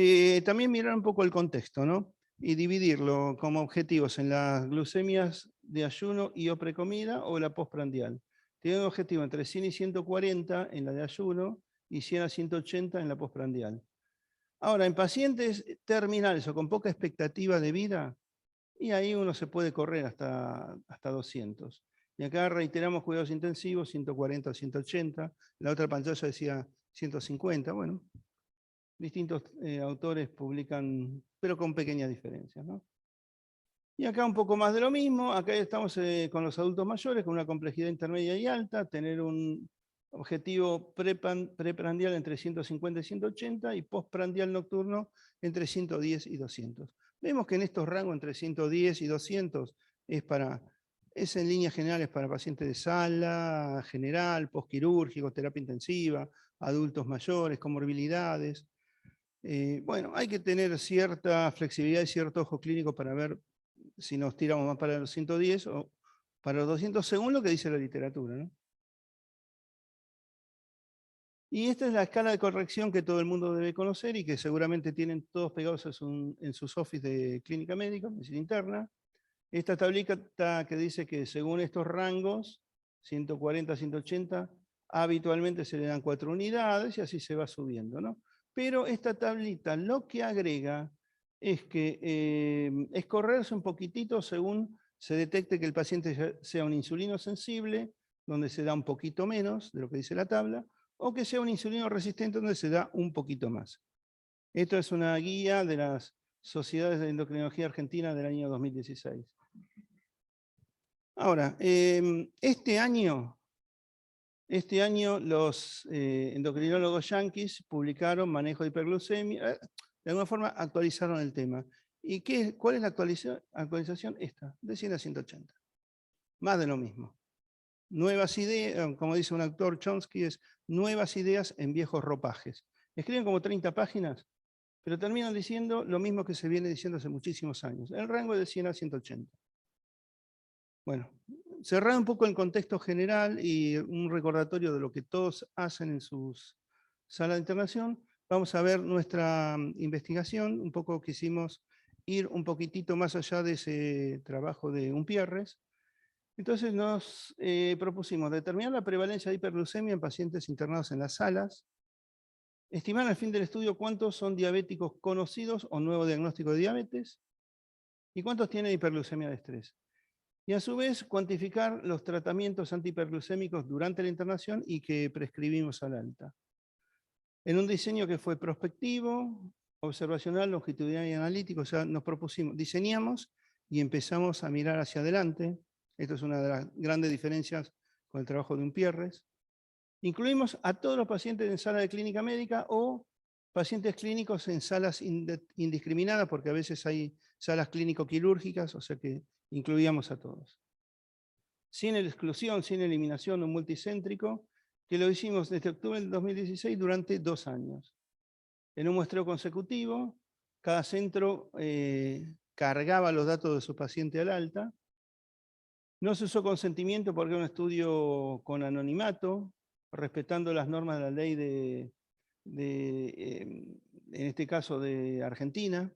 Speaker 5: también mirar un poco el contexto, ¿no? Y dividirlo como objetivos en las glucemias de ayuno y o precomida o la postprandial. Tiene un objetivo entre 100 y 140 en la de ayuno y 100 a 180 en la postprandial. Ahora, en pacientes terminales o con poca expectativa de vida, y ahí uno se puede correr hasta 200. Y acá reiteramos cuidados intensivos, 140 a 180. La otra pantalla decía 150. Bueno, distintos autores publican, pero con pequeñas diferencias, ¿no? Y acá un poco más de lo mismo. Acá estamos con los adultos mayores, con una complejidad intermedia y alta, tener un objetivo preprandial entre 150 y 180 y postprandial nocturno entre 110 y 200. Vemos que en estos rangos entre 110 y 200 es en líneas generales para pacientes de sala, general, postquirúrgico, terapia intensiva, adultos mayores, comorbilidades. Bueno, hay que tener cierta flexibilidad y cierto ojo clínico para ver si nos tiramos más para los 110 o para los 200, según lo que dice la literatura, ¿no? Y esta es la escala de corrección que todo el mundo debe conocer y que seguramente tienen todos pegados en sus office de clínica médica, medicina interna. Esta tablita que dice que según estos rangos, 140, 180, habitualmente se le dan 4 unidades y así se va subiendo, ¿no? Pero esta tablita lo que agrega es que es correrse un poquitito según se detecte que el paciente sea un insulino sensible, donde se da un poquito menos de lo que dice la tabla, o que sea un insulino resistente, donde se da un poquito más. Esto es una guía de las Sociedades de Endocrinología Argentina del año 2016. Ahora, este año los endocrinólogos yanquis publicaron manejo de hiperglucemia, de alguna forma actualizaron el tema. ¿Y cuál es la actualización? Esta, de 100 a 180. Más de lo mismo. Nuevas ideas, como dice un autor, Chomsky, es nuevas ideas en viejos ropajes. Escriben como 30 páginas, pero terminan diciendo lo mismo que se viene diciendo hace muchísimos años. El rango es de 100 a 180. Bueno, cerrar un poco el contexto general y un recordatorio de lo que todos hacen en sus salas de internación. Vamos a ver nuestra investigación. Un poco quisimos ir un poquitito más allá de ese trabajo de Umpierres. Entonces nos propusimos determinar la prevalencia de hiperglucemia en pacientes internados en las salas, estimar al fin del estudio cuántos son diabéticos conocidos o nuevo diagnóstico de diabetes y cuántos tienen hiperglucemia de estrés. Y a su vez cuantificar los tratamientos antihiperglucémicos durante la internación y que prescribimos al alta. En un diseño que fue prospectivo, observacional, longitudinal y analítico, o sea, nos propusimos, diseñamos y empezamos a mirar hacia adelante. Esto es una de las grandes diferencias con el trabajo de Umpierres. Incluimos a todos los pacientes en sala de clínica médica o pacientes clínicos en salas indiscriminadas, porque a veces hay salas clínico-quirúrgicas, o sea que incluíamos a todos. Sin exclusión, sin eliminación, un multicéntrico, que lo hicimos desde octubre del 2016 durante 2 años. En un muestreo consecutivo, cada centro cargaba los datos de su paciente al alta. No se usó consentimiento porque era un estudio con anonimato, respetando las normas de la ley en este caso de Argentina,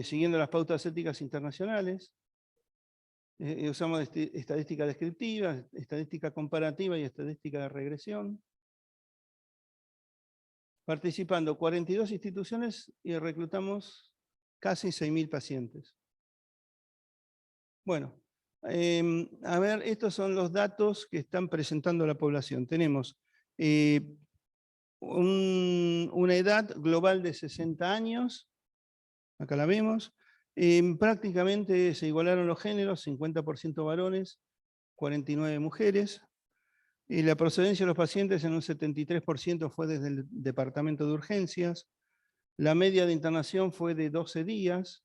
Speaker 5: siguiendo las pautas éticas internacionales. Usamos estadística descriptiva, estadística comparativa y estadística de regresión. Participando 42 instituciones y reclutamos casi 6.000 pacientes. Bueno, a ver, estos son los datos que están presentando la población. Tenemos una edad global de 60 años, acá la vemos. Prácticamente se igualaron los géneros, 50% varones, 49 mujeres. La procedencia de los pacientes en un 73% fue desde el departamento de urgencias. La media de internación fue de 12 días.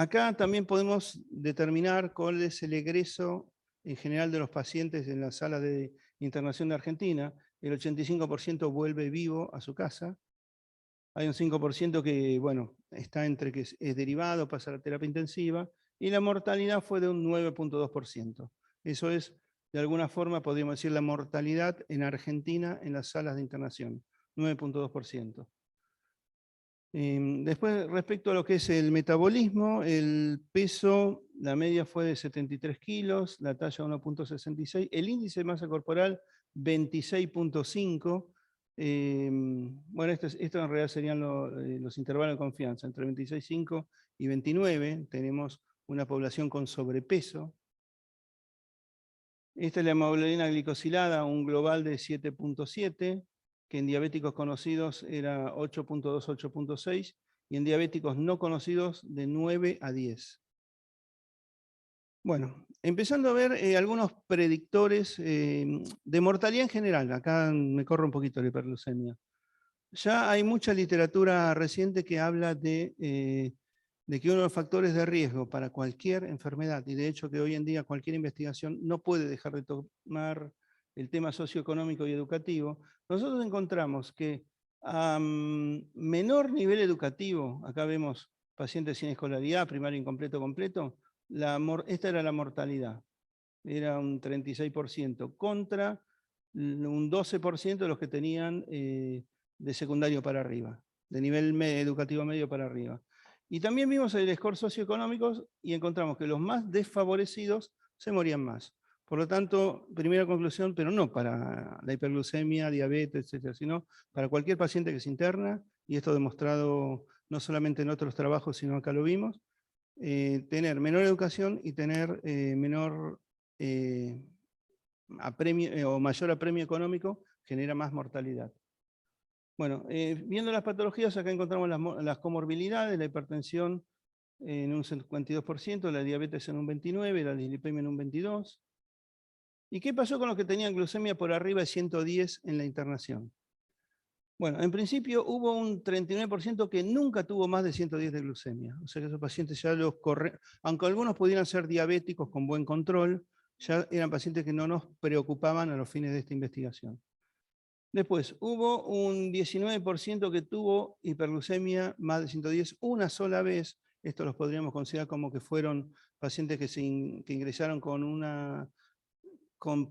Speaker 5: Acá también podemos determinar cuál es el egreso en general de los pacientes en la sala de internación de Argentina. El 85% vuelve vivo a su casa. Hay un 5% que, bueno, está entre que es derivado, pasa a la terapia intensiva, y la mortalidad fue de un 9.2%. Eso es, de alguna forma, podríamos decir, la mortalidad en Argentina en las salas de internación, 9.2%. Después, respecto a lo que es el metabolismo, el peso, la media fue de 73 kilos, la talla 1.66, el índice de masa corporal 26.5. Bueno, esto en realidad serían los intervalos de confianza, entre 26.5 y 29 tenemos una población con sobrepeso. Esta es la hemoglobina glicosilada, un global de 7.7, que en diabéticos conocidos era 8.2, 8.6, y en diabéticos no conocidos de 9 a 10. Bueno, empezando a ver algunos predictores de mortalidad en general. Acá me corre un poquito la hiperglucemia. Ya hay mucha literatura reciente que habla de que uno de los factores de riesgo para cualquier enfermedad, y de hecho que hoy en día cualquier investigación no puede dejar de tomar el tema socioeconómico y educativo, nosotros encontramos que a menor nivel educativo, acá vemos pacientes sin escolaridad, primario incompleto, completo, esta era la mortalidad, era un 36% contra un 12% de los que tenían de secundario para arriba, de nivel educativo medio para arriba. Y también vimos el score socioeconómico y encontramos que los más desfavorecidos se morían más. Por lo tanto, primera conclusión, pero no para la hiperglucemia, diabetes, etcétera, sino para cualquier paciente que se interna, y esto demostrado no solamente en otros trabajos, sino acá lo vimos, tener menor educación y tener menor o mayor apremio económico genera más mortalidad. Bueno, viendo las patologías, acá encontramos las comorbilidades, la hipertensión en un 52%, la diabetes en un 29%, la dislipemia en un 22%. ¿Y qué pasó con los que tenían glucemia por arriba de 110 en la internación? Bueno, en principio hubo un 39% que nunca tuvo más de 110 de glucemia. O sea que esos pacientes ya aunque algunos pudieran ser diabéticos con buen control, ya eran pacientes que no nos preocupaban a los fines de esta investigación. Después, hubo un 19% que tuvo hiperglucemia más de 110 una sola vez. Esto los podríamos considerar como que fueron pacientes que ingresaron con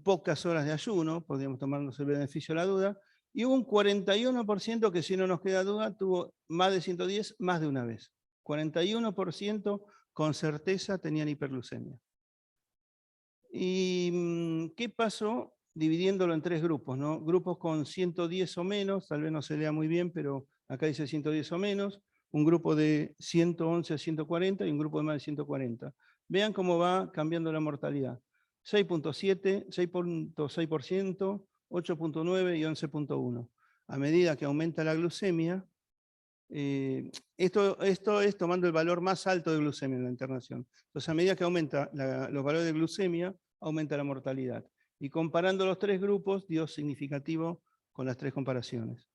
Speaker 5: pocas horas de ayuno, podríamos tomarnos el beneficio de la duda. Y hubo un 41% que, si no nos queda duda, tuvo más de 110 más de una vez. 41% con certeza tenían hiperglucemia. ¿Y qué pasó? Dividiéndolo en tres grupos, ¿no? Grupos con 110 o menos, tal vez no se lea muy bien, pero acá dice 110 o menos, un grupo de 111 a 140 y un grupo de más de 140. Vean cómo va cambiando la mortalidad. 6.7, 6.6%, 8.9 y 11.1. A medida que aumenta la glucemia, esto es tomando el valor más alto de glucemia en la internación. Entonces, a medida que aumenta los valores de glucemia, aumenta la mortalidad. Y comparando los tres grupos, dio significativo con las tres comparaciones.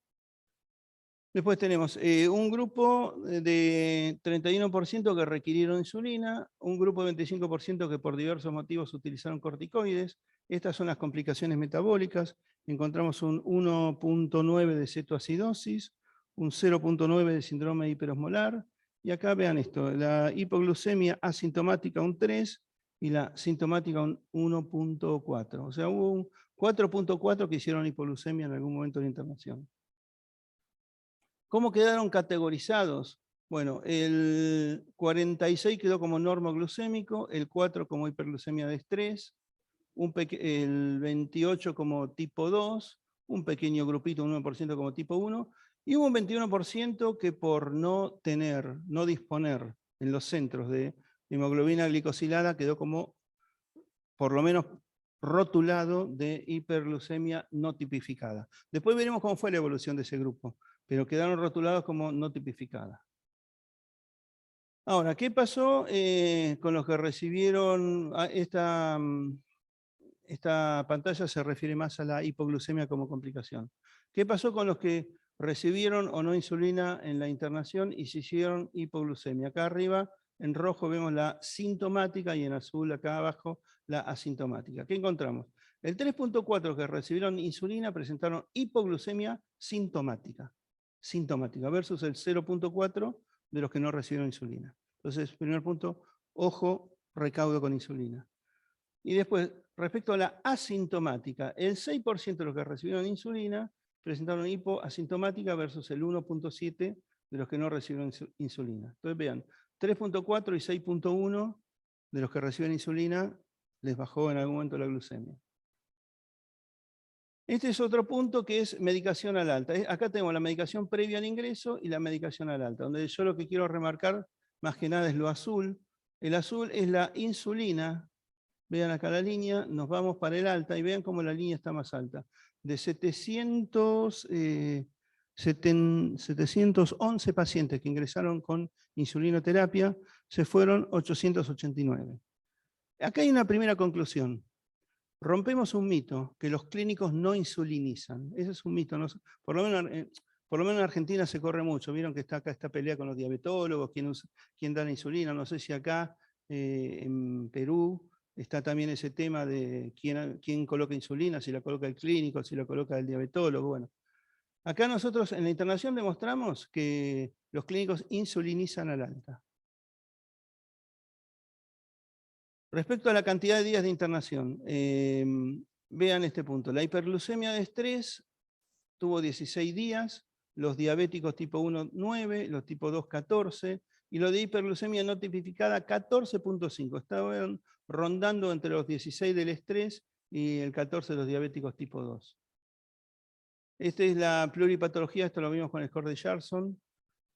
Speaker 5: Después tenemos un grupo de 31% que requirieron insulina, un grupo de 25% que por diversos motivos utilizaron corticoides. Estas son las complicaciones metabólicas. Encontramos un 1.9 de cetoacidosis, un 0.9 de síndrome hiperosmolar. Y acá vean esto, la hipoglucemia asintomática un 3 y la sintomática un 1.4. O sea, hubo un 4.4 que hicieron hipoglucemia en algún momento de la internación. ¿Cómo quedaron categorizados? Bueno, el 46 quedó como normoglucémico, el 4 como hiperglucemia de estrés, el 28 como tipo 2, un pequeño grupito, un 1% como tipo 1, y hubo un 21% que por no disponer en los centros de hemoglobina glicosilada quedó como, por lo menos, rotulado de hiperglucemia no tipificada. Después veremos cómo fue la evolución de ese grupo, pero quedaron rotulados como no tipificada. Ahora, ¿qué pasó con los que recibieron esta pantalla? Se refiere más a la hipoglucemia como complicación. ¿Qué pasó con los que recibieron o no insulina en la internación y se hicieron hipoglucemia? Acá arriba en rojo vemos la sintomática y en azul acá abajo la asintomática. ¿Qué encontramos? El 3.4 que recibieron insulina presentaron hipoglucemia sintomática versus el 0.4 de los que no recibieron insulina. Entonces, primer punto, ojo, recaudo con insulina. Y después, respecto a la asintomática, el 6% de los que recibieron insulina presentaron hipoasintomática versus el 1.7 de los que no recibieron insulina. Entonces vean, 3.4 y 6.1 de los que reciben insulina les bajó en algún momento la glucemia. Este es otro punto que es medicación al alta. Acá tenemos la medicación previa al ingreso y la medicación al alta, donde yo lo que quiero remarcar más que nada es lo azul. El azul es la insulina. Vean acá la línea, nos vamos para el alta y vean cómo la línea está más alta. De 711 pacientes que ingresaron con insulinoterapia, se fueron 889. Acá hay una primera conclusión. Rompemos un mito, que los clínicos no insulinizan. Ese es un mito. ¿No? Por lo menos en Argentina se corre mucho. Vieron que está acá esta pelea con los diabetólogos, quién da la insulina. No sé si acá en Perú está también ese tema de quién coloca insulina, si la coloca el clínico, si la coloca el diabetólogo. Bueno, acá nosotros en la internación demostramos que los clínicos insulinizan al alta. Respecto a la cantidad de días de internación, vean este punto. La hiperglucemia de estrés tuvo 16 días, los diabéticos tipo 1, 9, los tipo 2, 14, y los de hiperglucemia no tipificada, 14.5. Estaban rondando entre los 16 del estrés y el 14 de los diabéticos tipo 2. Esta es la pluripatología, esto lo vimos con el score de Charson.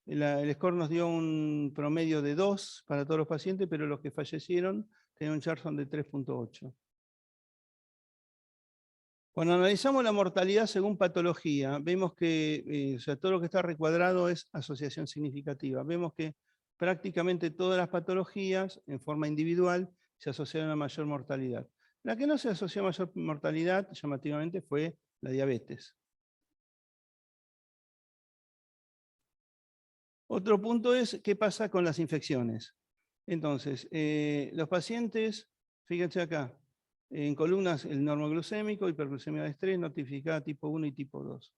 Speaker 5: El score nos dio un promedio de 2 para todos los pacientes, pero los que fallecieron tenían un Charson de 3.8. Cuando analizamos la mortalidad según patología, vemos que todo lo que está recuadrado es asociación significativa. Vemos que prácticamente todas las patologías, en forma individual, se asociaron a mayor mortalidad. La que no se asoció a mayor mortalidad, llamativamente, fue la diabetes. Otro punto es qué pasa con las infecciones. Entonces, los pacientes, fíjense acá, en columnas el normoglucémico, hiperglucemia de estrés, notificada tipo 1 y tipo 2.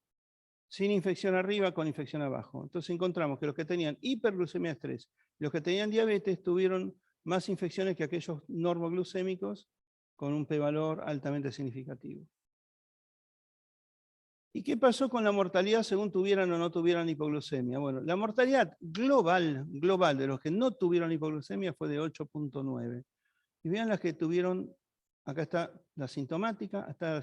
Speaker 5: Sin infección arriba, con infección abajo. Entonces encontramos que los que tenían hiperglucemia de estrés, los que tenían diabetes, tuvieron más infecciones que aquellos normoglucémicos con un p-valor altamente significativo. ¿Y qué pasó con la mortalidad según tuvieran o no tuvieran hipoglucemia? Bueno, la mortalidad global de los que no tuvieron hipoglucemia fue de 8.9. Y vean las que tuvieron, acá está la sintomática, está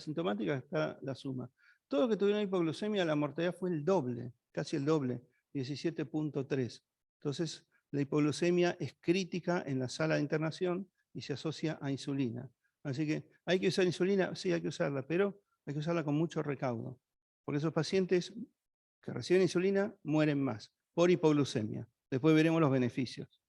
Speaker 5: la suma. Todos los que tuvieron hipoglucemia, la mortalidad fue el doble, casi el doble, 17.3. Entonces, la hipoglucemia es crítica en la sala de internación y se asocia a insulina. Así que, ¿hay que usar insulina? Sí, hay que usarla, pero hay que usarla con mucho recaudo. Porque esos pacientes que reciben insulina mueren más por hipoglucemia. Después veremos los beneficios.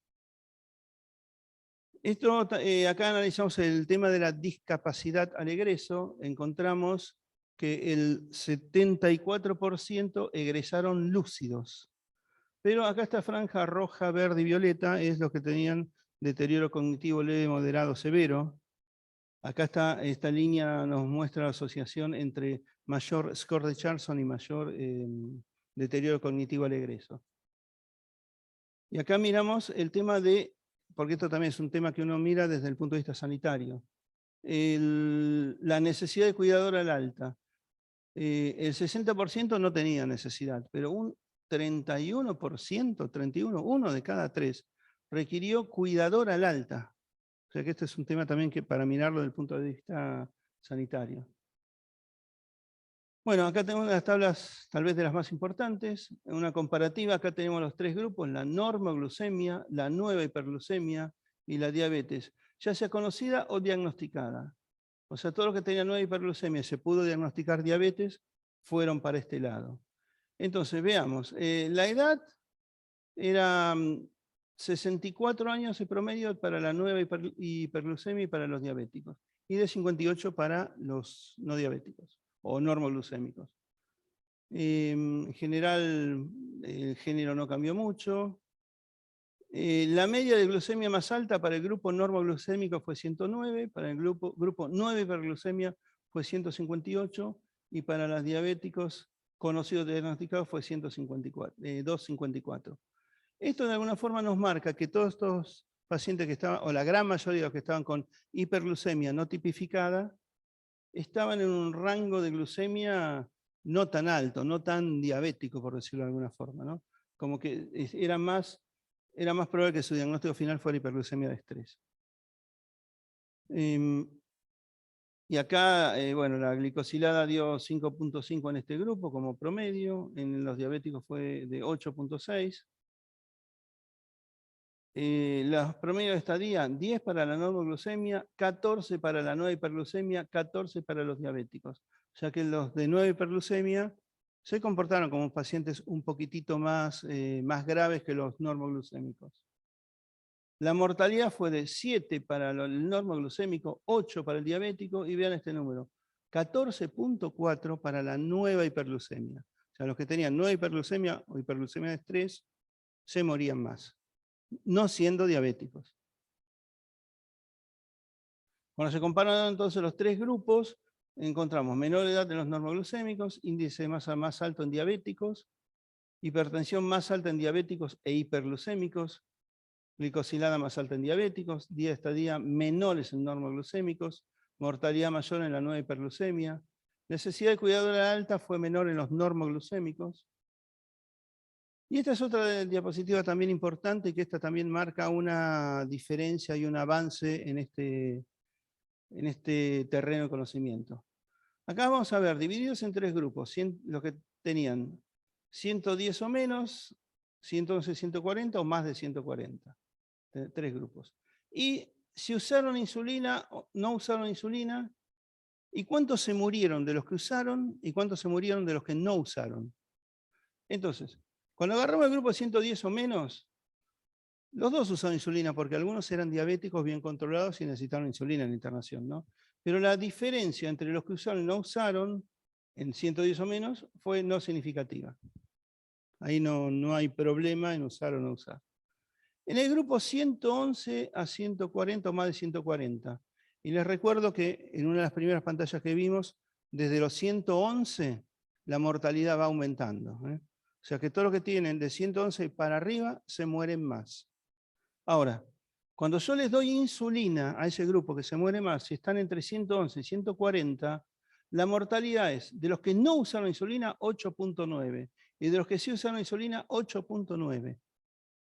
Speaker 5: Acá analizamos el tema de la discapacidad al egreso. Encontramos que el 74% egresaron lúcidos. Pero acá esta franja roja, verde y violeta es los que tenían deterioro cognitivo leve, moderado, severo. Acá esta línea nos muestra la asociación entre mayor score de Charson y mayor deterioro cognitivo al egreso. Y acá miramos el tema de, porque esto también es un tema que uno mira desde el punto de vista sanitario, la necesidad de cuidador al alta. El 60% no tenía necesidad, pero un 31%, uno de cada 3, requirió cuidador al alta. O sea que este es un tema también que para mirarlo desde el punto de vista sanitario. Bueno, acá tenemos las tablas tal vez de las más importantes. En una comparativa, acá tenemos los 3 grupos, la normoglucemia, la nueva hiperglucemia y la diabetes, ya sea conocida o diagnosticada. O sea, todos los que tenían nueva hiperglucemia y se pudo diagnosticar diabetes, fueron para este lado. Entonces, veamos, la edad era 64 años en promedio para la nueva hiperglucemia y para los diabéticos, y de 58 para los no diabéticos o normoglucémicos. En general, el género no cambió mucho. La media de glucemia más alta para el grupo normoglucémico fue 109, para el grupo 9 hiperglucemia fue 158, y para los diabéticos conocidos diagnosticados fue 254. Esto de alguna forma nos marca que todos estos pacientes que estaban, o la gran mayoría de los que estaban con hiperglucemia no tipificada, estaban en un rango de glucemia no tan alto, no tan diabético, por decirlo de alguna forma, ¿no? Como que era más probable que su diagnóstico final fuera hiperglucemia de estrés. Y acá, bueno, la glicosilada dio 5.5 en este grupo como promedio, en los diabéticos fue de 8.6. Los promedios de estadía, 10 para la normoglucemia, 14 para la no hiperglucemia, 14 para los diabéticos. O sea que los de no hiperglucemia se comportaron como pacientes un poquitito más graves que los normoglucémicos. La mortalidad fue de 7 para el normoglucémico, 8 para el diabético, y vean este número, 14.4 para la nueva hiperglucemia. O sea, los que tenían nueva hiperglucemia o hiperglucemia de estrés se morían más, no siendo diabéticos. Cuando se comparan entonces los tres grupos, encontramos menor edad en los normoglucémicos, índice de masa más alto en diabéticos, hipertensión más alta en diabéticos e hiperglucémicos, glicosilada más alta en diabéticos, día de estadía menores en normoglucémicos, mortalidad mayor en la nueva hiperglucemia, necesidad de cuidado de la alta fue menor en los normoglucémicos. Y esta es otra diapositiva también importante, que esta también marca una diferencia y un avance en este terreno de conocimiento. Acá vamos a ver, divididos en tres grupos, los que tenían 110 o menos, 111, 140 o más de 140. Tres grupos. Y si usaron insulina o no usaron insulina, y cuántos se murieron de los que usaron y cuántos se murieron de los que no usaron. Entonces, cuando agarramos el grupo de 110 o menos, los dos usaron insulina porque algunos eran diabéticos bien controlados y necesitaron insulina en la internación, ¿no? Pero la diferencia entre los que usaron y no usaron en 110 o menos fue no significativa. Ahí no hay problema en usar o no usar. En el grupo 111 a 140 o más de 140. Y les recuerdo que en una de las primeras pantallas que vimos, desde los 111 la mortalidad va aumentando. O sea que todos los que tienen de 111 para arriba se mueren más. Ahora, cuando yo les doy insulina a ese grupo que se muere más, si están entre 111 y 140, la mortalidad es de los que no usaron insulina 8.9 y de los que sí usaron insulina 8.9.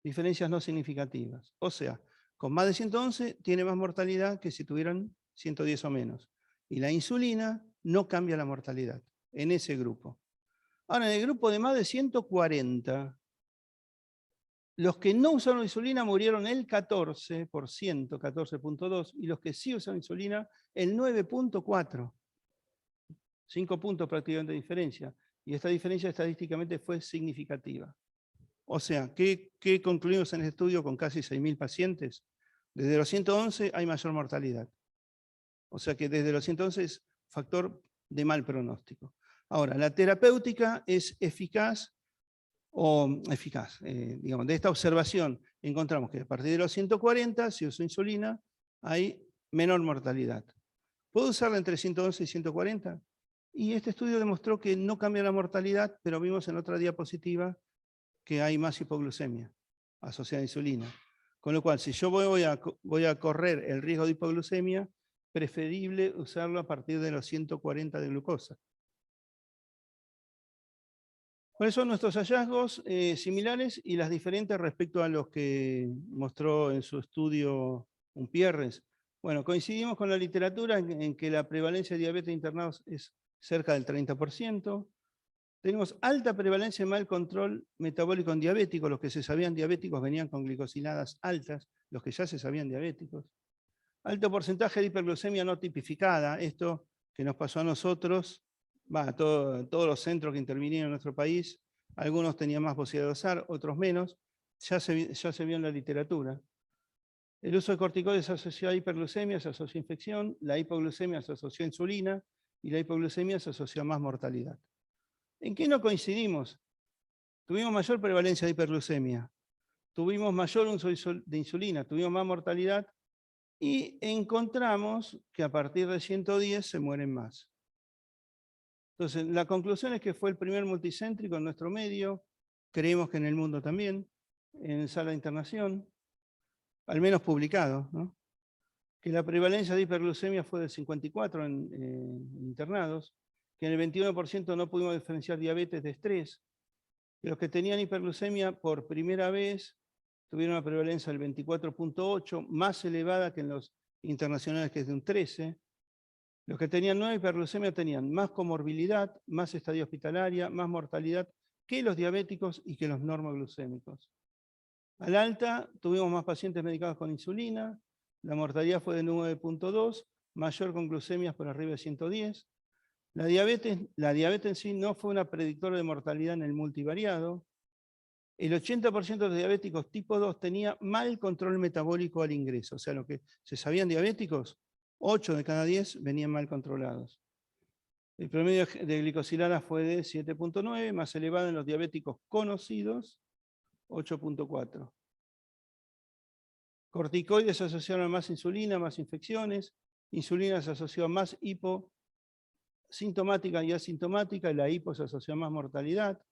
Speaker 5: Diferencias no significativas. O sea, con más de 111 tiene más mortalidad que si tuvieran 110 o menos. Y la insulina no cambia la mortalidad en ese grupo. Ahora, en el grupo de más de 140, los que no usaron insulina murieron el 14%, 14.2, y los que sí usaron insulina el 9.4. 5 puntos prácticamente de diferencia. Y esta diferencia estadísticamente fue significativa. O sea, ¿qué concluimos en el estudio con casi 6.000 pacientes? Desde los 111 hay mayor mortalidad. O sea que desde los 111 es factor de mal pronóstico. Ahora, la terapéutica es eficaz, digamos, de esta observación encontramos que a partir de los 140, si uso insulina, hay menor mortalidad. ¿Puedo usarla entre 111 y 140? Y este estudio demostró que no cambia la mortalidad, pero vimos en otra diapositiva que hay más hipoglucemia asociada a insulina. Con lo cual, si yo voy a correr el riesgo de hipoglucemia, preferible usarlo a partir de los 140 de glucosa. ¿Cuáles son nuestros hallazgos similares y las diferentes respecto a los que mostró en su estudio Umpierres? Bueno, coincidimos con la literatura en que la prevalencia de diabetes internados es cerca del 30%. Tenemos alta prevalencia de mal control metabólico en diabéticos. Los que se sabían diabéticos venían con glicosiladas altas, los que ya se sabían diabéticos. Alto porcentaje de hiperglucemia no tipificada, esto que nos pasó a nosotros, a todos los centros que intervinieron en nuestro país, algunos tenían más posibilidad de usar, otros menos, ya se vio en la literatura. El uso de corticoides asociado a hiperglucemia se asocia a infección, la hipoglucemia se asoció a insulina y la hipoglucemia se asoció a más mortalidad. ¿En qué no coincidimos? Tuvimos mayor prevalencia de hiperglucemia, tuvimos mayor uso de insulina, tuvimos más mortalidad y encontramos que a partir de 110 se mueren más. Entonces, la conclusión es que fue el primer multicéntrico en nuestro medio, creemos que en el mundo también, en sala de internación, al menos publicado, ¿no? Que la prevalencia de hiperglucemia fue del 54 en internados, que en el 21% no pudimos diferenciar diabetes de estrés, que los que tenían hiperglucemia por primera vez tuvieron una prevalencia del 24.8, más elevada que en los internacionales, que es de un 13. Los que tenían nueva hiperglucemia tenían más comorbilidad, más estadía hospitalaria, más mortalidad que los diabéticos y que los normoglucémicos. Al alta tuvimos más pacientes medicados con insulina, la mortalidad fue de 9.2, mayor con glucemias por arriba de 110. La diabetes en sí no fue una predictora de mortalidad en el multivariado. El 80% de los diabéticos tipo 2 tenía mal control metabólico al ingreso. O sea, lo que se sabían diabéticos, 8 de cada 10 venían mal controlados. El promedio de glicosilada fue de 7.9, más elevado en los diabéticos conocidos, 8.4. Corticoides se asociaron a más insulina, más infecciones. Insulina se asoció a más hiposintomática y asintomática, y la hipo se asoció a más mortalidad.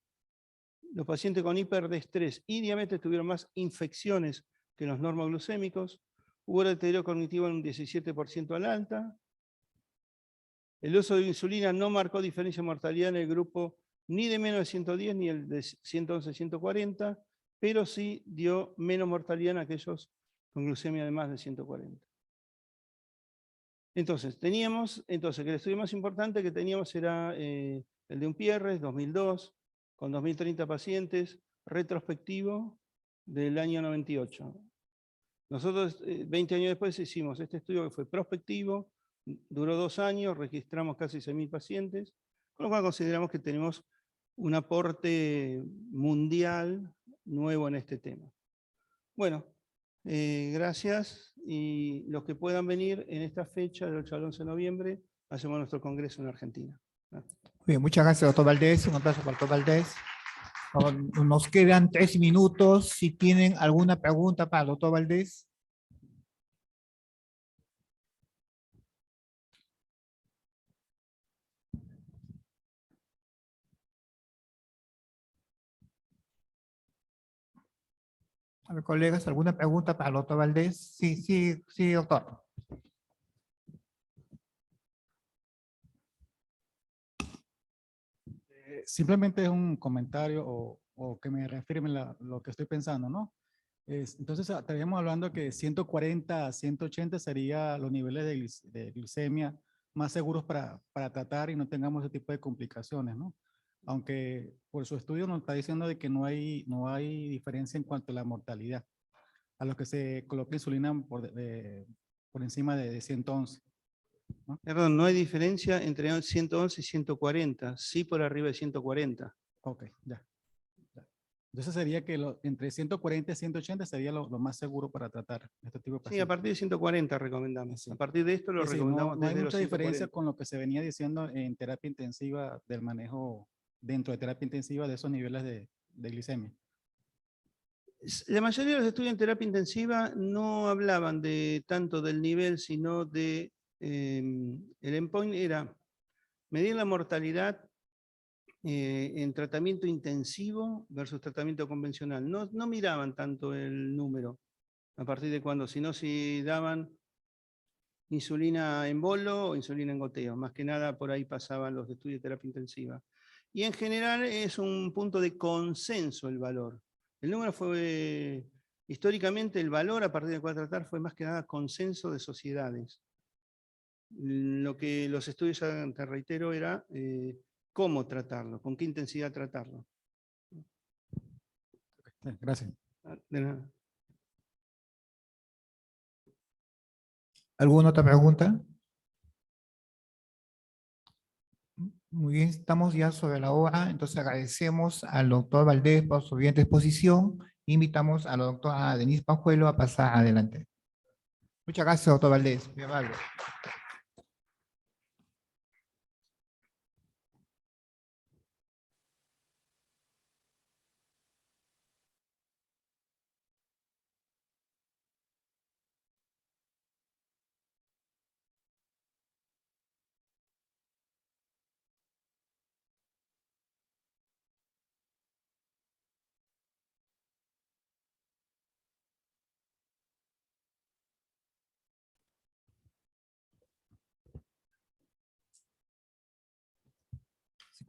Speaker 5: Los pacientes con hiperdestrés y diabetes tuvieron más infecciones que los normoglucémicos. Hubo deterioro cognitivo en un 17% al alta. El uso de insulina no marcó diferencia de mortalidad en el grupo ni de menos de 110 ni el de 111-140, pero sí dio menos mortalidad en aquellos con glucemia de más de 140. Entonces, que el estudio más importante que teníamos era el de Umpierres, 2002, con 2030 pacientes, retrospectivo del año 98. Nosotros, 20 años después, hicimos este estudio que fue prospectivo, duró 2 años, registramos casi 6.000 pacientes, con lo cual consideramos que tenemos un aporte mundial nuevo en este tema. Bueno, gracias, y los que puedan venir en esta fecha, del 8 al 11 de noviembre, hacemos nuestro congreso en Argentina.
Speaker 1: Bien, muchas gracias, doctor Valdés. Un aplauso para el doctor Valdés. Nos quedan 3 minutos. Si tienen alguna pregunta para el doctor Valdés. A ver, colegas, ¿alguna pregunta para el doctor Valdés? Sí, doctor.
Speaker 6: Simplemente es un comentario o que me reafirme lo que estoy pensando, ¿no? Entonces, estaríamos hablando que 140 a 180 serían los niveles de glucemia más seguros para tratar y no tengamos ese tipo de complicaciones, ¿no? Aunque por su estudio nos está diciendo de que no hay diferencia en cuanto a la mortalidad, a los que se coloca insulina por encima de 111. ¿No?
Speaker 5: Perdón, no hay diferencia entre 111 y 140, sí por arriba de 140.
Speaker 6: Ok, ya. Entonces sería que entre 140 y 180 sería lo más seguro para tratar este tipo de pacientes.
Speaker 5: Sí, a partir de 140 recomendamos.
Speaker 6: Sí.
Speaker 5: A partir de esto lo
Speaker 6: Sí,
Speaker 5: recomendamos
Speaker 6: no hay
Speaker 5: desde
Speaker 6: mucha
Speaker 5: los
Speaker 6: diferencia
Speaker 5: 140.
Speaker 6: con lo que se venía diciendo en terapia intensiva del manejo dentro de terapia intensiva de esos niveles de glicemia.
Speaker 5: La mayoría de los estudios en terapia intensiva no hablaban tanto del nivel, sino de el endpoint era medir la mortalidad en tratamiento intensivo versus tratamiento convencional. No miraban tanto el número, a partir de cuándo, sino si daban insulina en bolo o insulina en goteo. Más que nada por ahí pasaban los estudios de terapia intensiva. Y en general es un punto de consenso el valor. El número fue, históricamente el valor a partir del cual tratar fue más que nada consenso de sociedades. Lo que los estudios, te reitero, era cómo tratarlo, con qué intensidad tratarlo.
Speaker 6: Gracias.
Speaker 5: De nada.
Speaker 1: ¿Alguna otra pregunta? Muy bien, estamos ya sobre la hora, entonces agradecemos al doctor Valdés por su brillante exposición. Invitamos a la doctora Denise Pajuelo a pasar adelante. Muchas gracias, doctor Valdés. Muy amable.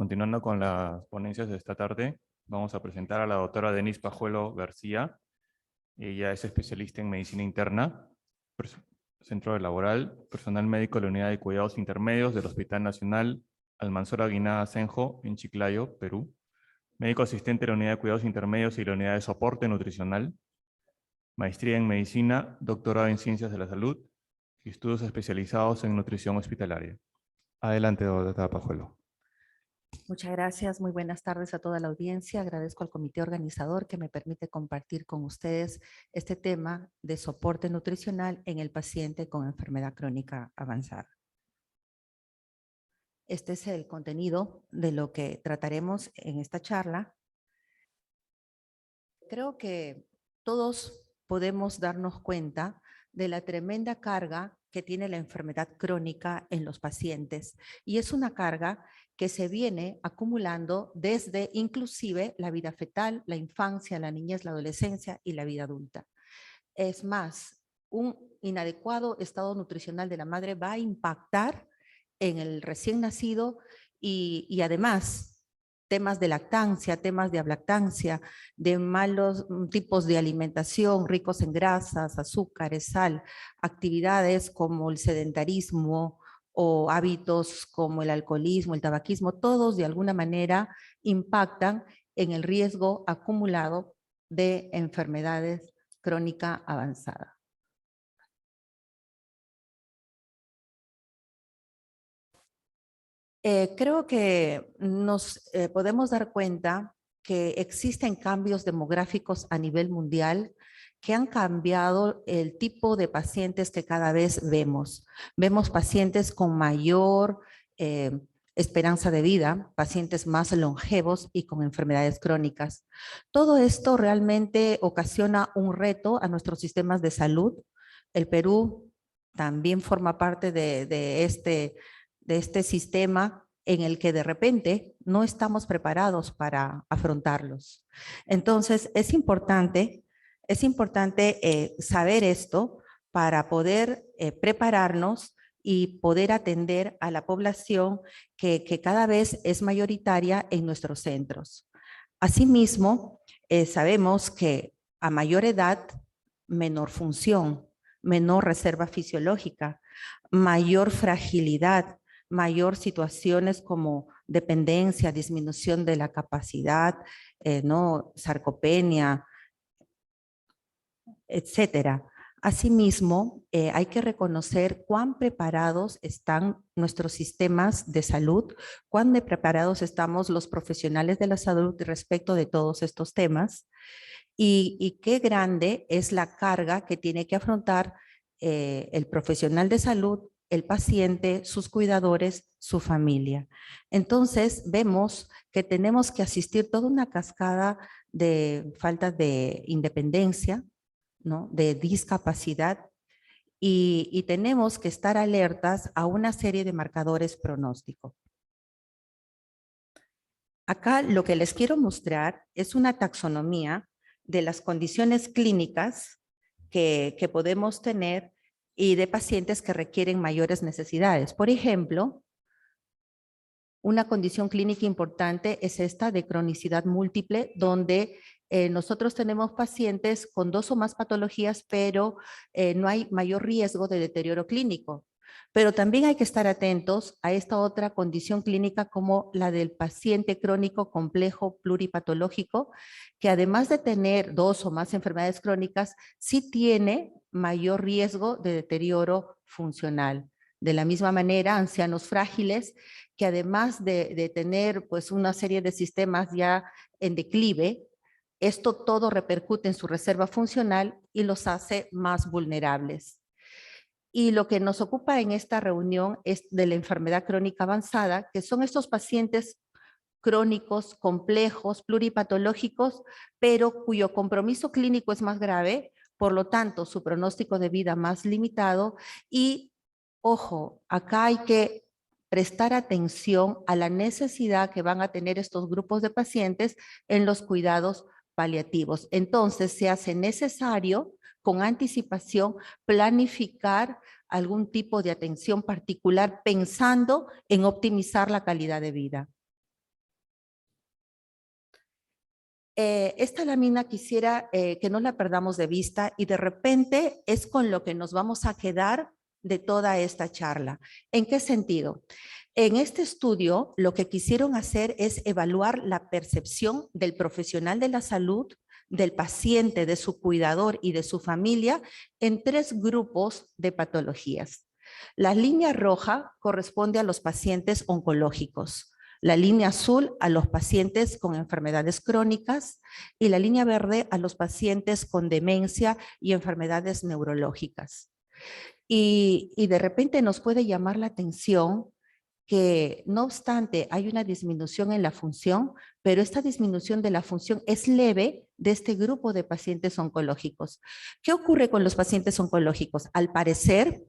Speaker 2: Continuando con las ponencias de esta tarde, vamos a presentar a la doctora Denise Pajuelo García. Ella es especialista en medicina interna, centro laboral, personal médico de la Unidad de Cuidados Intermedios del Hospital Nacional Almanzora Guinada Senjo, en Chiclayo, Perú. Médico asistente de la Unidad de Cuidados Intermedios y la Unidad de Soporte Nutricional. Maestría en Medicina, doctorado en Ciencias de la Salud y estudios especializados en nutrición hospitalaria. Adelante, doctora Pajuelo.
Speaker 7: Muchas gracias. Muy buenas tardes a toda la audiencia. Agradezco al comité organizador que me permite compartir con ustedes este tema de soporte nutricional en el paciente con enfermedad crónica avanzada. Este es el contenido de lo que trataremos en esta charla. Creo que todos podemos darnos cuenta de la tremenda carga que tiene la enfermedad crónica en los pacientes. Y es una carga que se viene acumulando desde inclusive la vida fetal, la infancia, la niñez, la adolescencia y la vida adulta. Es más, un inadecuado estado nutricional de la madre va a impactar en el recién nacido y además temas de lactancia, temas de ablactancia, de malos tipos de alimentación ricos en grasas, azúcares, sal, actividades como el sedentarismo o hábitos como el alcoholismo, el tabaquismo, todos de alguna manera impactan en el riesgo acumulado de enfermedades crónica avanzada. Creo que nos podemos dar cuenta que existen cambios demográficos a nivel mundial que han cambiado el tipo de pacientes que cada vez vemos. Vemos pacientes con mayor esperanza de vida, pacientes más longevos y con enfermedades crónicas. Todo esto realmente ocasiona un reto a nuestros sistemas de salud. El Perú también forma parte de este sistema en el que de repente no estamos preparados para afrontarlos. Entonces, es importante saber esto para poder prepararnos y poder atender a la población que cada vez es mayoritaria en nuestros centros. Asimismo, sabemos que a mayor edad, menor función, menor reserva fisiológica, mayor fragilidad, mayor situaciones como dependencia, disminución de la capacidad, sarcopenia, etcétera. Asimismo, hay que reconocer cuán preparados están nuestros sistemas de salud, cuán preparados estamos los profesionales de la salud respecto de todos estos temas y qué grande es la carga que tiene que afrontar el profesional de salud, el paciente, sus cuidadores, su familia. Entonces, vemos que tenemos que asistir toda una cascada de falta de independencia, ¿no? De discapacidad y tenemos que estar alertas a una serie de marcadores pronósticos. Acá lo que les quiero mostrar es una taxonomía de las condiciones clínicas que podemos tener y de pacientes que requieren mayores necesidades. Por ejemplo, una condición clínica importante es esta de cronicidad múltiple, donde nosotros tenemos pacientes con 2 o más patologías, pero no hay mayor riesgo de deterioro clínico. Pero también hay que estar atentos a esta otra condición clínica como la del paciente crónico complejo pluripatológico, que además de tener 2 o más enfermedades crónicas, sí tiene mayor riesgo de deterioro funcional. De la misma manera, ancianos frágiles, que además de tener pues, una serie de sistemas ya en declive, esto todo repercute en su reserva funcional y los hace más vulnerables. Y lo que nos ocupa en esta reunión es de la enfermedad crónica avanzada, que son estos pacientes crónicos, complejos, pluripatológicos, pero cuyo compromiso clínico es más grave, por lo tanto, su pronóstico de vida más limitado y, ojo, acá hay que prestar atención a la necesidad que van a tener estos grupos de pacientes en los cuidados paliativos. Entonces, se hace necesario, con anticipación, planificar algún tipo de atención particular pensando en optimizar la calidad de vida. Esta lámina quisiera que no la perdamos de vista y de repente es con lo que nos vamos a quedar de toda esta charla. ¿En qué sentido? En este estudio, lo que quisieron hacer es evaluar la percepción del profesional de la salud, del paciente, de su cuidador y de su familia en 3 grupos de patologías. La línea roja corresponde a los pacientes oncológicos, la línea azul a los pacientes con enfermedades crónicas y la línea verde a los pacientes con demencia y enfermedades neurológicas. Y de repente nos puede llamar la atención que no obstante hay una disminución en la función, pero esta disminución de la función es leve de este grupo de pacientes oncológicos. ¿Qué ocurre con los pacientes oncológicos? Al parecer,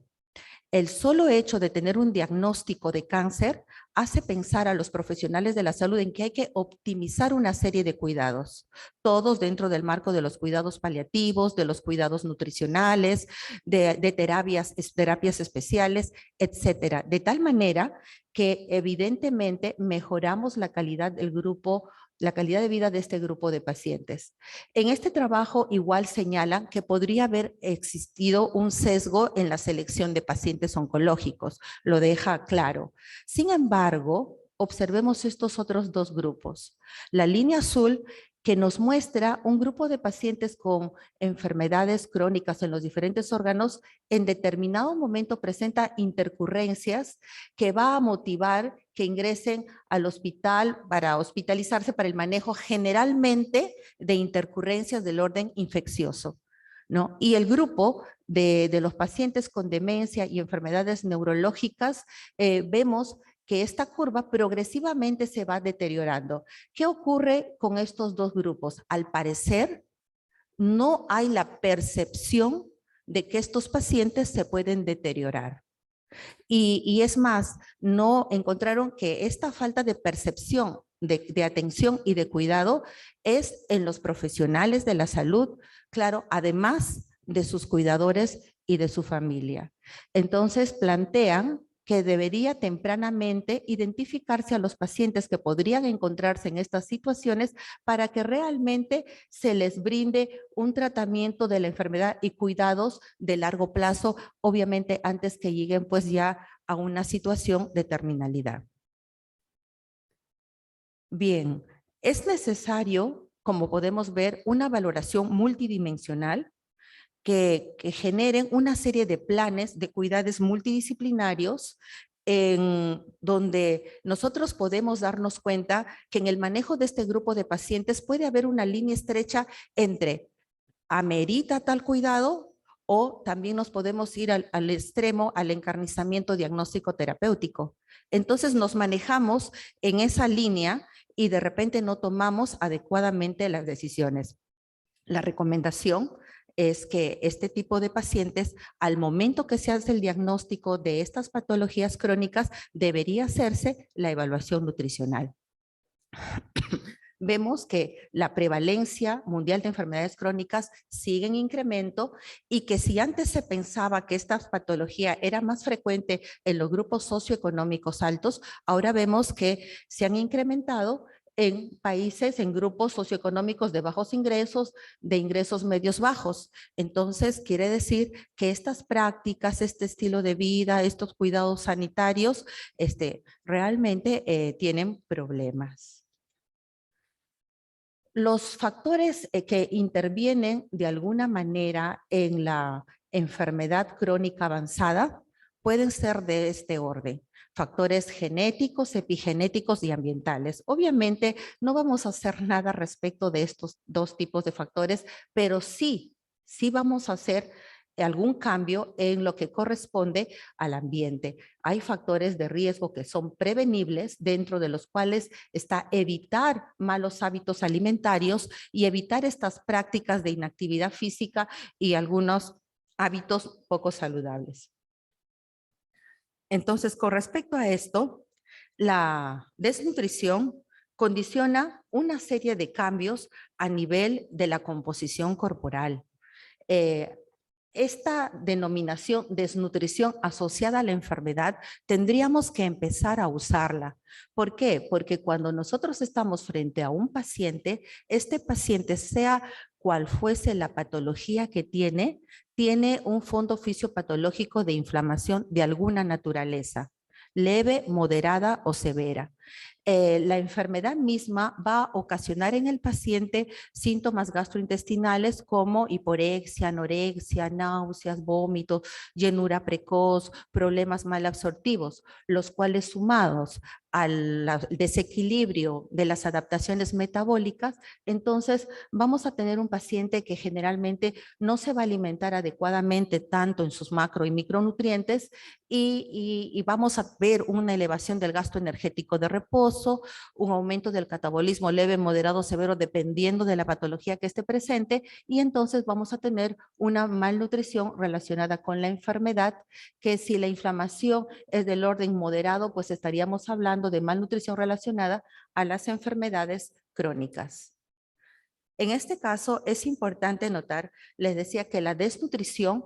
Speaker 7: el solo hecho de tener un diagnóstico de cáncer hace pensar a los profesionales de la salud en que hay que optimizar una serie de cuidados, todos dentro del marco de los cuidados paliativos, de los cuidados nutricionales, de terapias especiales, etcétera. De tal manera que evidentemente mejoramos la calidad del grupo, la calidad de vida de este grupo de pacientes. En este trabajo igual señalan que podría haber existido un sesgo en la selección de pacientes oncológicos, lo deja claro. Sin embargo, observemos estos otros 2 grupos. La línea azul que nos muestra un grupo de pacientes con enfermedades crónicas en los diferentes órganos, en determinado momento presenta intercurrencias que va a motivar que ingresen al hospital para hospitalizarse para el manejo generalmente de intercurrencias del orden infeccioso, ¿no? Y el grupo de los pacientes con demencia y enfermedades neurológicas, vemos que esta curva progresivamente se va deteriorando. ¿Qué ocurre con estos 2 grupos? Al parecer, no hay la percepción de que estos pacientes se pueden deteriorar. Y es más, no encontraron que esta falta de percepción de atención y de cuidado es en los profesionales de la salud, claro, además de sus cuidadores y de su familia. Entonces plantean que debería tempranamente identificarse a los pacientes que podrían encontrarse en estas situaciones para que realmente se les brinde un tratamiento de la enfermedad y cuidados de largo plazo, obviamente antes que lleguen pues ya a una situación de terminalidad. Bien, es necesario, como podemos ver, una valoración multidimensional que generen una serie de planes de cuidados multidisciplinarios en donde nosotros podemos darnos cuenta que en el manejo de este grupo de pacientes puede haber una línea estrecha entre amerita tal cuidado o también nos podemos ir al extremo, al encarnizamiento diagnóstico terapéutico. Entonces nos manejamos en esa línea y de repente no tomamos adecuadamente las decisiones. La recomendación es que este tipo de pacientes, al momento que se hace el diagnóstico de estas patologías crónicas, debería hacerse la evaluación nutricional. Vemos que la prevalencia mundial de enfermedades crónicas sigue en incremento y que si antes se pensaba que esta patología era más frecuente en los grupos socioeconómicos altos, ahora vemos que se han incrementado en países, en grupos socioeconómicos de bajos ingresos, de ingresos medios bajos. Entonces, quiere decir que estas prácticas, este estilo de vida, estos cuidados sanitarios, realmente tienen problemas. Los factores que intervienen de alguna manera en la enfermedad crónica avanzada pueden ser de este orden. Factores genéticos, epigenéticos y ambientales. Obviamente no vamos a hacer nada respecto de estos 2 tipos de factores, pero sí vamos a hacer algún cambio en lo que corresponde al ambiente. Hay factores de riesgo que son prevenibles, dentro de los cuales está evitar malos hábitos alimentarios y evitar estas prácticas de inactividad física y algunos hábitos poco saludables. Entonces, con respecto a esto, la desnutrición condiciona una serie de cambios a nivel de la composición corporal. esta denominación desnutrición asociada a la enfermedad tendríamos que empezar a usarla. ¿Por qué? Porque cuando nosotros estamos frente a un paciente, este paciente, sea cual fuese la patología que tiene un fondo fisiopatológico de inflamación de alguna naturaleza, leve, moderada o severa. La enfermedad misma va a ocasionar en el paciente síntomas gastrointestinales como hiporexia, anorexia, náuseas, vómitos, llenura precoz, problemas malabsortivos, los cuales sumados al desequilibrio de las adaptaciones metabólicas, entonces vamos a tener un paciente que generalmente no se va a alimentar adecuadamente tanto en sus macro y micronutrientes y vamos a ver una elevación del gasto energético de reposo, un aumento del catabolismo leve, moderado, severo, dependiendo de la patología que esté presente, y entonces vamos a tener una malnutrición relacionada con la enfermedad, que si la inflamación es del orden moderado, pues estaríamos hablando de malnutrición relacionada a las enfermedades crónicas. En este caso es importante notar, les decía que la desnutrición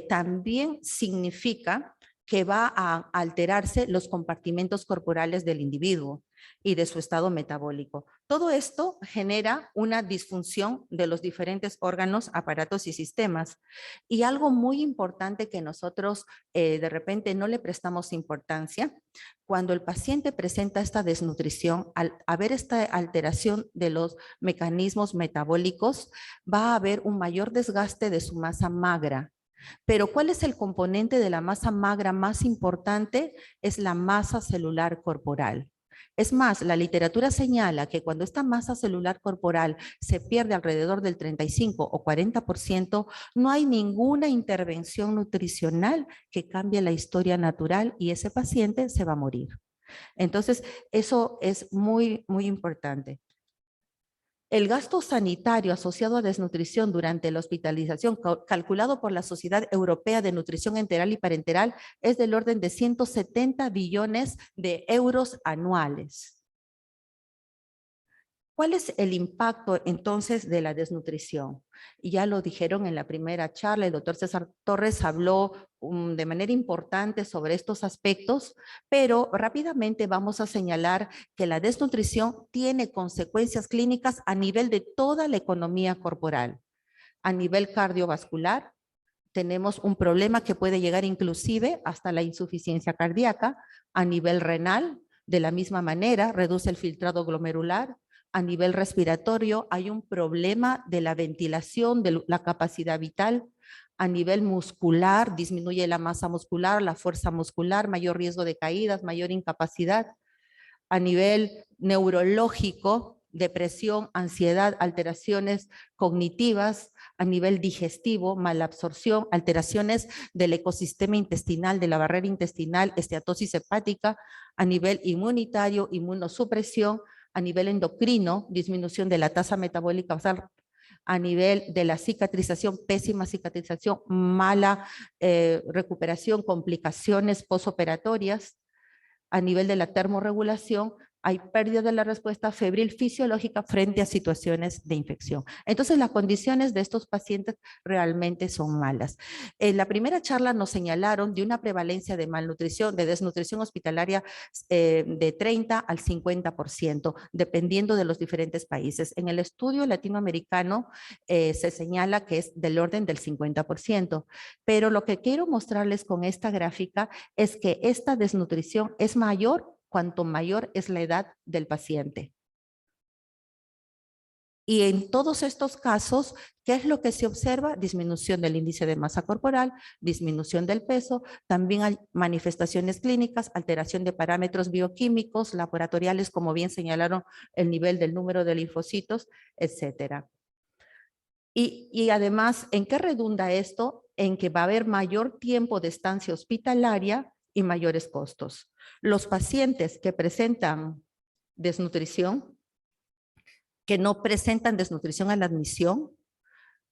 Speaker 7: también significa que va a alterarse los compartimentos corporales del individuo y de su estado metabólico. Todo esto genera una disfunción de los diferentes órganos, aparatos y sistemas. Y algo muy importante que nosotros de repente no le prestamos importancia, cuando el paciente presenta esta desnutrición, al haber esta alteración de los mecanismos metabólicos, va a haber un mayor desgaste de su masa magra. Pero ¿cuál es el componente de la masa magra más importante? Es la masa celular corporal. Es más, la literatura señala que cuando esta masa celular corporal se pierde alrededor del 35 o 40%, no hay ninguna intervención nutricional que cambie la historia natural y ese paciente se va a morir. Entonces, eso es muy, muy importante. El gasto sanitario asociado a desnutrición durante la hospitalización, calculado por la Sociedad Europea de Nutrición Enteral y Parenteral, es del orden de 170 billones de euros anuales. ¿Cuál es el impacto entonces de la desnutrición? Ya lo dijeron en la primera charla, el doctor César Torres habló de manera importante sobre estos aspectos, pero rápidamente vamos a señalar que la desnutrición tiene consecuencias clínicas a nivel de toda la economía corporal. A nivel cardiovascular, tenemos un problema que puede llegar inclusive hasta la insuficiencia cardíaca. A nivel renal, de la misma manera, reduce el filtrado glomerular. A nivel respiratorio hay un problema de la ventilación, de la capacidad vital. A nivel muscular disminuye la masa muscular, la fuerza muscular, mayor riesgo de caídas, mayor incapacidad. A nivel neurológico, depresión, ansiedad, alteraciones cognitivas. A nivel digestivo, malabsorción, alteraciones del ecosistema intestinal, de la barrera intestinal, esteatosis hepática. A nivel inmunitario, inmunosupresión. A nivel endocrino, disminución de la tasa metabólica basal. A nivel de la cicatrización, pésima cicatrización, mala recuperación, complicaciones posoperatorias. A nivel de la termorregulación, hay pérdida de la respuesta febril fisiológica frente a situaciones de infección. Entonces, las condiciones de estos pacientes realmente son malas. En la primera charla nos señalaron de una prevalencia de malnutrición, de desnutrición hospitalaria de 30 al 50%, dependiendo de los diferentes países. En el estudio latinoamericano se señala que es del orden del 50%, pero lo que quiero mostrarles con esta gráfica es que esta desnutrición es mayor cuanto mayor es la edad del paciente. Y en todos estos casos, ¿qué es lo que se observa? Disminución del índice de masa corporal, disminución del peso, también hay manifestaciones clínicas, alteración de parámetros bioquímicos, laboratoriales, como bien señalaron, el nivel del número de linfocitos, etcétera. Y además, ¿en qué redunda esto? En que va a haber mayor tiempo de estancia hospitalaria y mayores costos. Los pacientes que presentan desnutrición, que no presentan desnutrición a la admisión,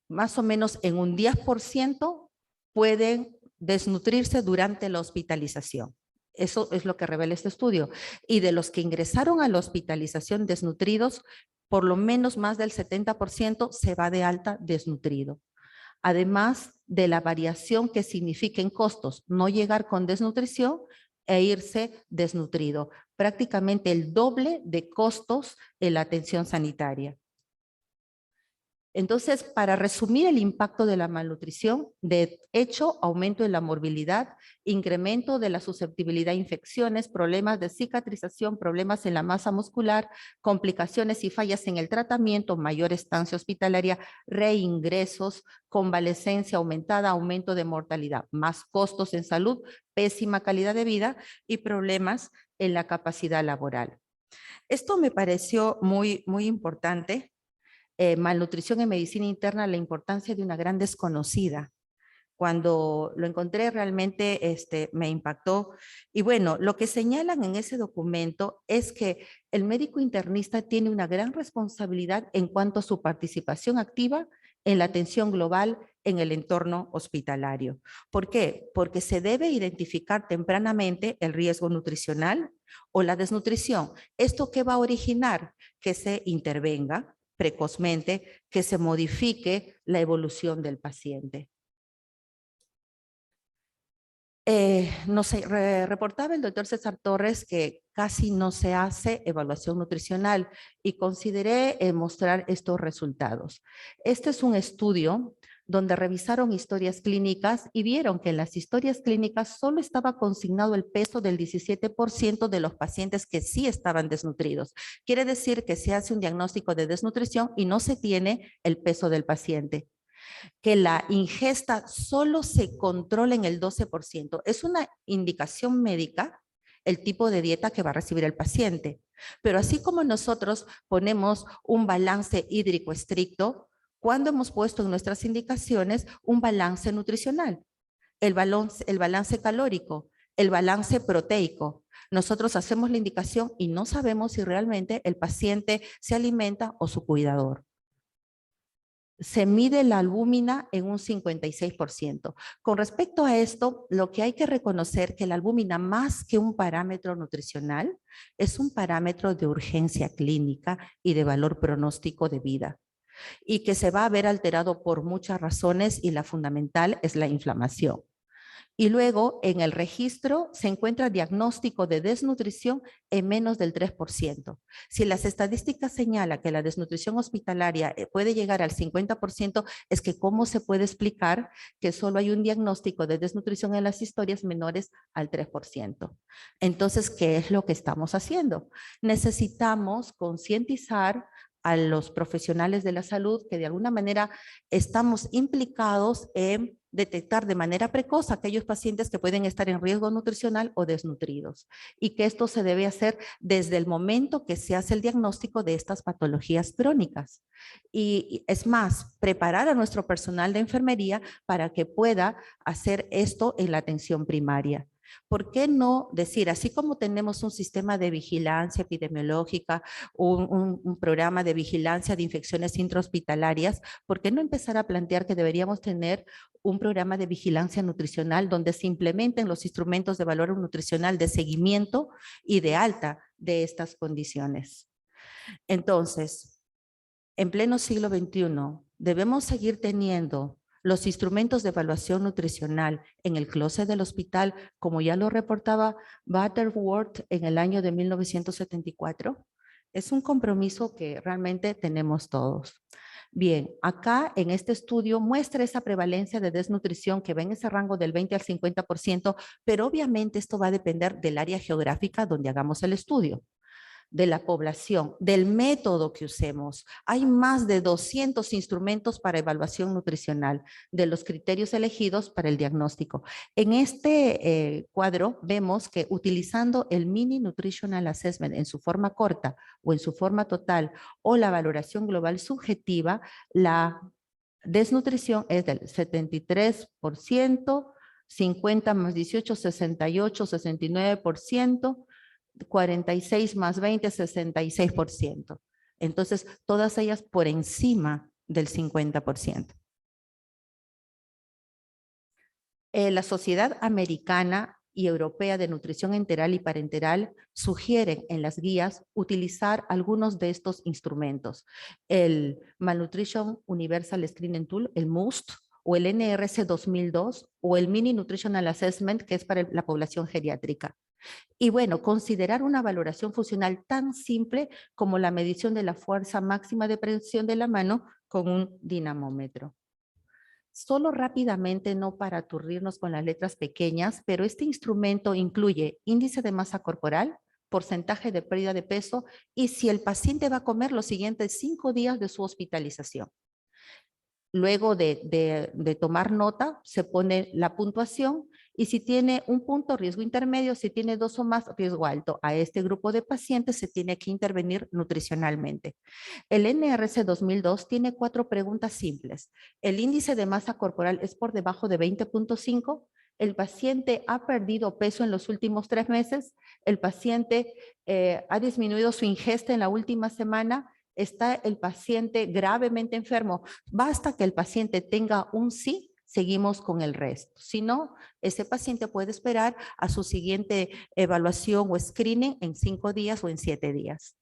Speaker 7: más o menos en un 10% pueden desnutrirse durante la hospitalización. Eso es lo que revela este estudio. Y de los que ingresaron a la hospitalización desnutridos, por lo menos más del 70% se va de alta desnutrido. además de la variación que significa en costos, no llegar con desnutrición e irse desnutrido, prácticamente el doble de costos en la atención sanitaria. Entonces, para resumir el impacto de la malnutrición, de hecho, aumento en la morbilidad, incremento de la susceptibilidad a infecciones, problemas de cicatrización, problemas en la masa muscular, complicaciones y fallas en el tratamiento, mayor estancia hospitalaria, reingresos, convalescencia aumentada, aumento de mortalidad, más costos en salud, pésima calidad de vida y problemas en la capacidad laboral. Esto me pareció muy importante. Malnutrición en medicina interna, la importancia de una gran desconocida. Cuando lo encontré realmente me impactó. Y bueno, lo que señalan en ese documento es que el médico internista tiene una gran responsabilidad en cuanto a su participación activa en la atención global en el entorno hospitalario. ¿Por qué? Porque se debe identificar tempranamente el riesgo nutricional o la desnutrición. ¿Esto qué va a originar? Que se intervenga precozmente, que se modifique la evolución del paciente. Reportaba el doctor César Torres que casi no se hace evaluación nutricional y consideré mostrar estos resultados. Este es un estudio donde revisaron historias clínicas y vieron que en las historias clínicas solo estaba consignado el peso del 17% de los pacientes que sí estaban desnutridos. Quiere decir que se hace un diagnóstico de desnutrición y no se tiene el peso del paciente. Que la ingesta solo se controla en el 12%. Es una indicación médica el tipo de dieta que va a recibir el paciente. Pero así como nosotros ponemos un balance hídrico estricto, ¿cuándo hemos puesto en nuestras indicaciones un balance nutricional? El balance calórico, el balance proteico. Nosotros hacemos la indicación y no sabemos si realmente el paciente se alimenta o su cuidador. Se mide la albúmina en un 56%. Con respecto a esto, lo que hay que reconocer que la albúmina, más que un parámetro nutricional, es un parámetro de urgencia clínica y de valor pronóstico de vida, y que se va a ver alterado por muchas razones y la fundamental es la inflamación. Y luego en el registro se encuentra diagnóstico de desnutrición en menos del 3%. Si las estadísticas señalan que la desnutrición hospitalaria puede llegar al 50%, es que ¿cómo se puede explicar que solo hay un diagnóstico de desnutrición en las historias menores al 3%? Entonces, ¿qué es lo que estamos haciendo? Necesitamos concientizar a los profesionales de la salud que de alguna manera estamos implicados en detectar de manera precoz aquellos pacientes que pueden estar en riesgo nutricional o desnutridos, y que esto se debe hacer desde el momento que se hace el diagnóstico de estas patologías crónicas. Y es más, preparar a nuestro personal de enfermería para que pueda hacer esto en la atención primaria. ¿Por qué no decir, así como tenemos un sistema de vigilancia epidemiológica, un programa de vigilancia de infecciones intrahospitalarias, por qué no empezar a plantear que deberíamos tener un programa de vigilancia nutricional donde se implementen los instrumentos de valor nutricional de seguimiento y de alta de estas condiciones? Entonces, en pleno siglo XXI, debemos seguir teniendo los instrumentos de evaluación nutricional en el closet del hospital, como ya lo reportaba Butterworth en el año de 1974. Es un compromiso que realmente tenemos todos. Bien, acá en este estudio muestra esa prevalencia de desnutrición que va en ese rango del 20 al 50%, pero obviamente esto va a depender del área geográfica donde hagamos el estudio, de la población, del método que usemos. Hay más de 200 instrumentos para evaluación nutricional, de los criterios elegidos para el diagnóstico. En este cuadro vemos que utilizando el Mini Nutritional Assessment en su forma corta o en su forma total, o la valoración global subjetiva, la desnutrición es del 73%, 50 más 18, 68, 69%, 46 más 20, 66%. Entonces, todas ellas por encima del 50%. La Sociedad Americana y Europea de Nutrición Enteral y Parenteral sugieren en las guías utilizar algunos de estos instrumentos. El Malnutrition Universal Screening Tool, el MUST, o el NRS 2002 o el Mini Nutritional Assessment, que es para la población geriátrica. Y bueno, considerar una valoración funcional tan simple como la medición de la fuerza máxima de presión de la mano con un dinamómetro. Solo rápidamente, no para aturdirnos con las letras pequeñas, pero este instrumento incluye índice de masa corporal, porcentaje de pérdida de peso y si el paciente va a comer los siguientes 5 días de su hospitalización. Luego de tomar nota, se pone la puntuación y si tiene un punto riesgo intermedio, si tiene 2 o más riesgo alto, a este grupo de pacientes se tiene que intervenir nutricionalmente. El NRS 2002 tiene 4 preguntas simples. ¿El índice de masa corporal es por debajo de 20.5? ¿El paciente ha perdido peso en los últimos 3 meses? ¿El paciente ha disminuido su ingesta en la última semana? ¿Está el paciente gravemente enfermo? Basta que el paciente tenga un sí, seguimos con el resto. Si no, ese paciente puede esperar a su siguiente evaluación o screening en 5 días o en 7 días.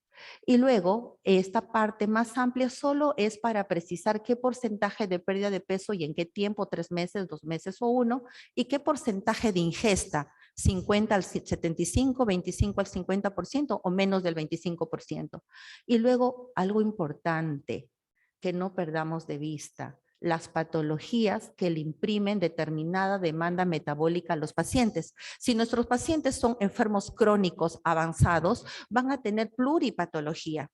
Speaker 7: Y luego, esta parte más amplia solo es para precisar qué porcentaje de pérdida de peso y en qué tiempo, 3 meses, 2 meses o 1, y qué porcentaje de ingesta, 50 al 75, 25 al 50% o menos del 25%. Y luego, algo importante que no perdamos de vista, las patologías que le imprimen determinada demanda metabólica a los pacientes. Si nuestros pacientes son enfermos crónicos avanzados, van a tener pluripatología.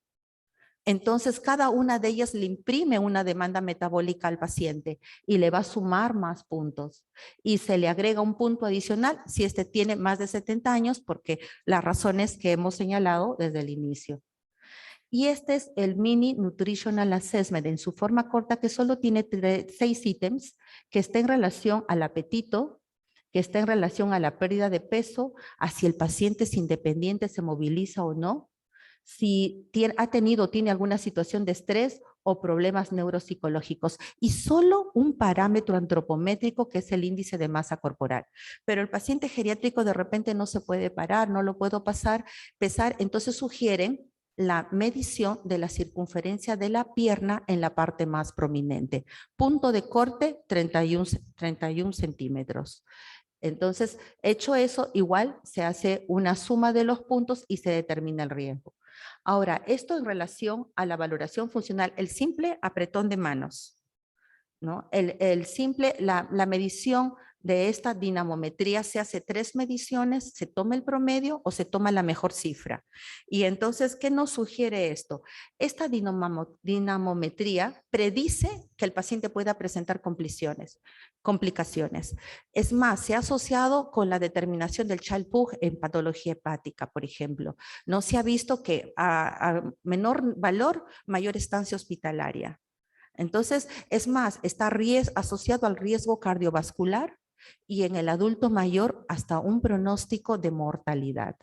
Speaker 7: Entonces, cada una de ellas le imprime una demanda metabólica al paciente y le va a sumar más puntos. Y se le agrega un punto adicional si este tiene más de 70 años, porque las razones que hemos señalado desde el inicio. Y este es el Mini Nutritional Assessment en su forma corta que solo tiene 6 ítems que está en relación al apetito, que está en relación a la pérdida de peso, a si el paciente es independiente, se moviliza o no, si tiene alguna situación de estrés o problemas neuropsicológicos y solo un parámetro antropométrico que es el índice de masa corporal. Pero el paciente geriátrico de repente no se puede parar, no lo puedo pesar, entonces sugieren la medición de la circunferencia de la pierna en la parte más prominente. Punto de corte, 31 centímetros. Entonces, hecho eso, igual se hace una suma de los puntos y se determina el riesgo. Ahora, esto en relación a la valoración funcional, el simple apretón de manos, ¿no? La medición de esta dinamometría se hace 3 mediciones, se toma el promedio o se toma la mejor cifra. Y entonces, ¿qué nos sugiere esto? Esta dinamometría predice que el paciente pueda presentar complicaciones. Es más, se ha asociado con la determinación del Child-Pugh en patología hepática, por ejemplo. No se ha visto que a menor valor, mayor estancia hospitalaria. Entonces, es más, está asociado al riesgo cardiovascular y en el adulto mayor hasta un pronóstico de mortalidad.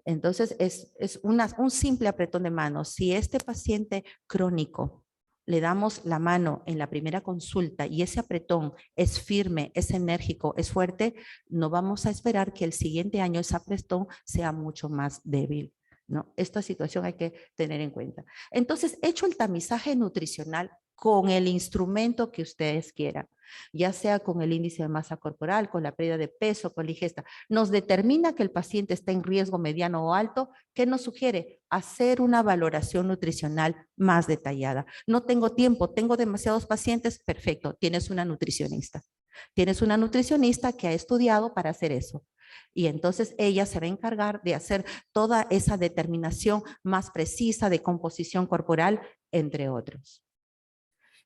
Speaker 7: Entonces, es un simple apretón de manos. Si este paciente crónico le damos la mano en la primera consulta y ese apretón es firme, es enérgico, es fuerte, no vamos a esperar que el siguiente año ese apretón sea mucho más débil, ¿no? Esta situación hay que tener en cuenta. Entonces, hecho el tamizaje nutricional con el instrumento que ustedes quieran, ya sea con el índice de masa corporal, con la pérdida de peso, con la ingesta, nos determina que el paciente está en riesgo mediano o alto. ¿Qué nos sugiere? Hacer una valoración nutricional más detallada. No tengo tiempo, tengo demasiados pacientes, perfecto, tienes una nutricionista. Tienes una nutricionista que ha estudiado para hacer eso. Y entonces ella se va a encargar de hacer toda esa determinación más precisa de composición corporal, entre otros.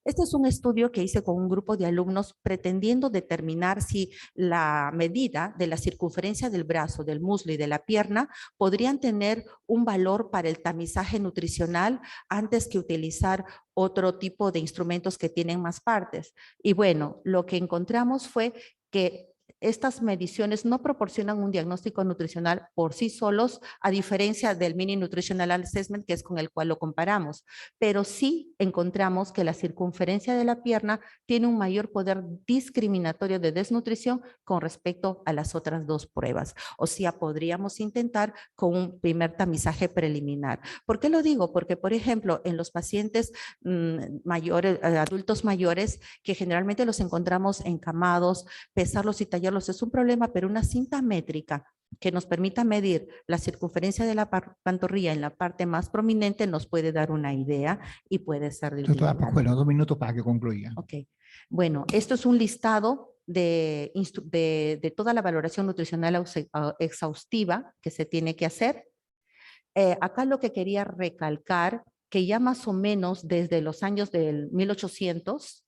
Speaker 7: Este es un estudio que hice con un grupo de alumnos pretendiendo determinar si la medida de la circunferencia del brazo, del muslo y de la pierna podrían tener un valor para el tamizaje nutricional antes que utilizar otro tipo de instrumentos que tienen más partes. Y bueno, lo que encontramos fue que estas mediciones no proporcionan un diagnóstico nutricional por sí solos, a diferencia del Mini Nutritional Assessment, que es con el cual lo comparamos. Pero sí encontramos que la circunferencia de la pierna tiene un mayor poder discriminatorio de desnutrición con respecto a las otras dos pruebas. O sea, podríamos intentar con un primer tamizaje preliminar. ¿Por qué lo digo? Porque, por ejemplo, en los pacientes mayores, adultos mayores, que generalmente los encontramos encamados, pesarlos y tallarlos es un problema, pero una cinta métrica que nos permita medir la circunferencia de la pantorrilla en la parte más prominente nos puede dar una idea y puede ser del
Speaker 1: Doctora
Speaker 7: utilidad.
Speaker 1: Pajuelo, 2 minutos para que concluya.
Speaker 7: Ok. Bueno, esto es un listado de toda la valoración nutricional exhaustiva que se tiene que hacer. Acá lo que quería recalcar, que ya más o menos desde los años del 1800,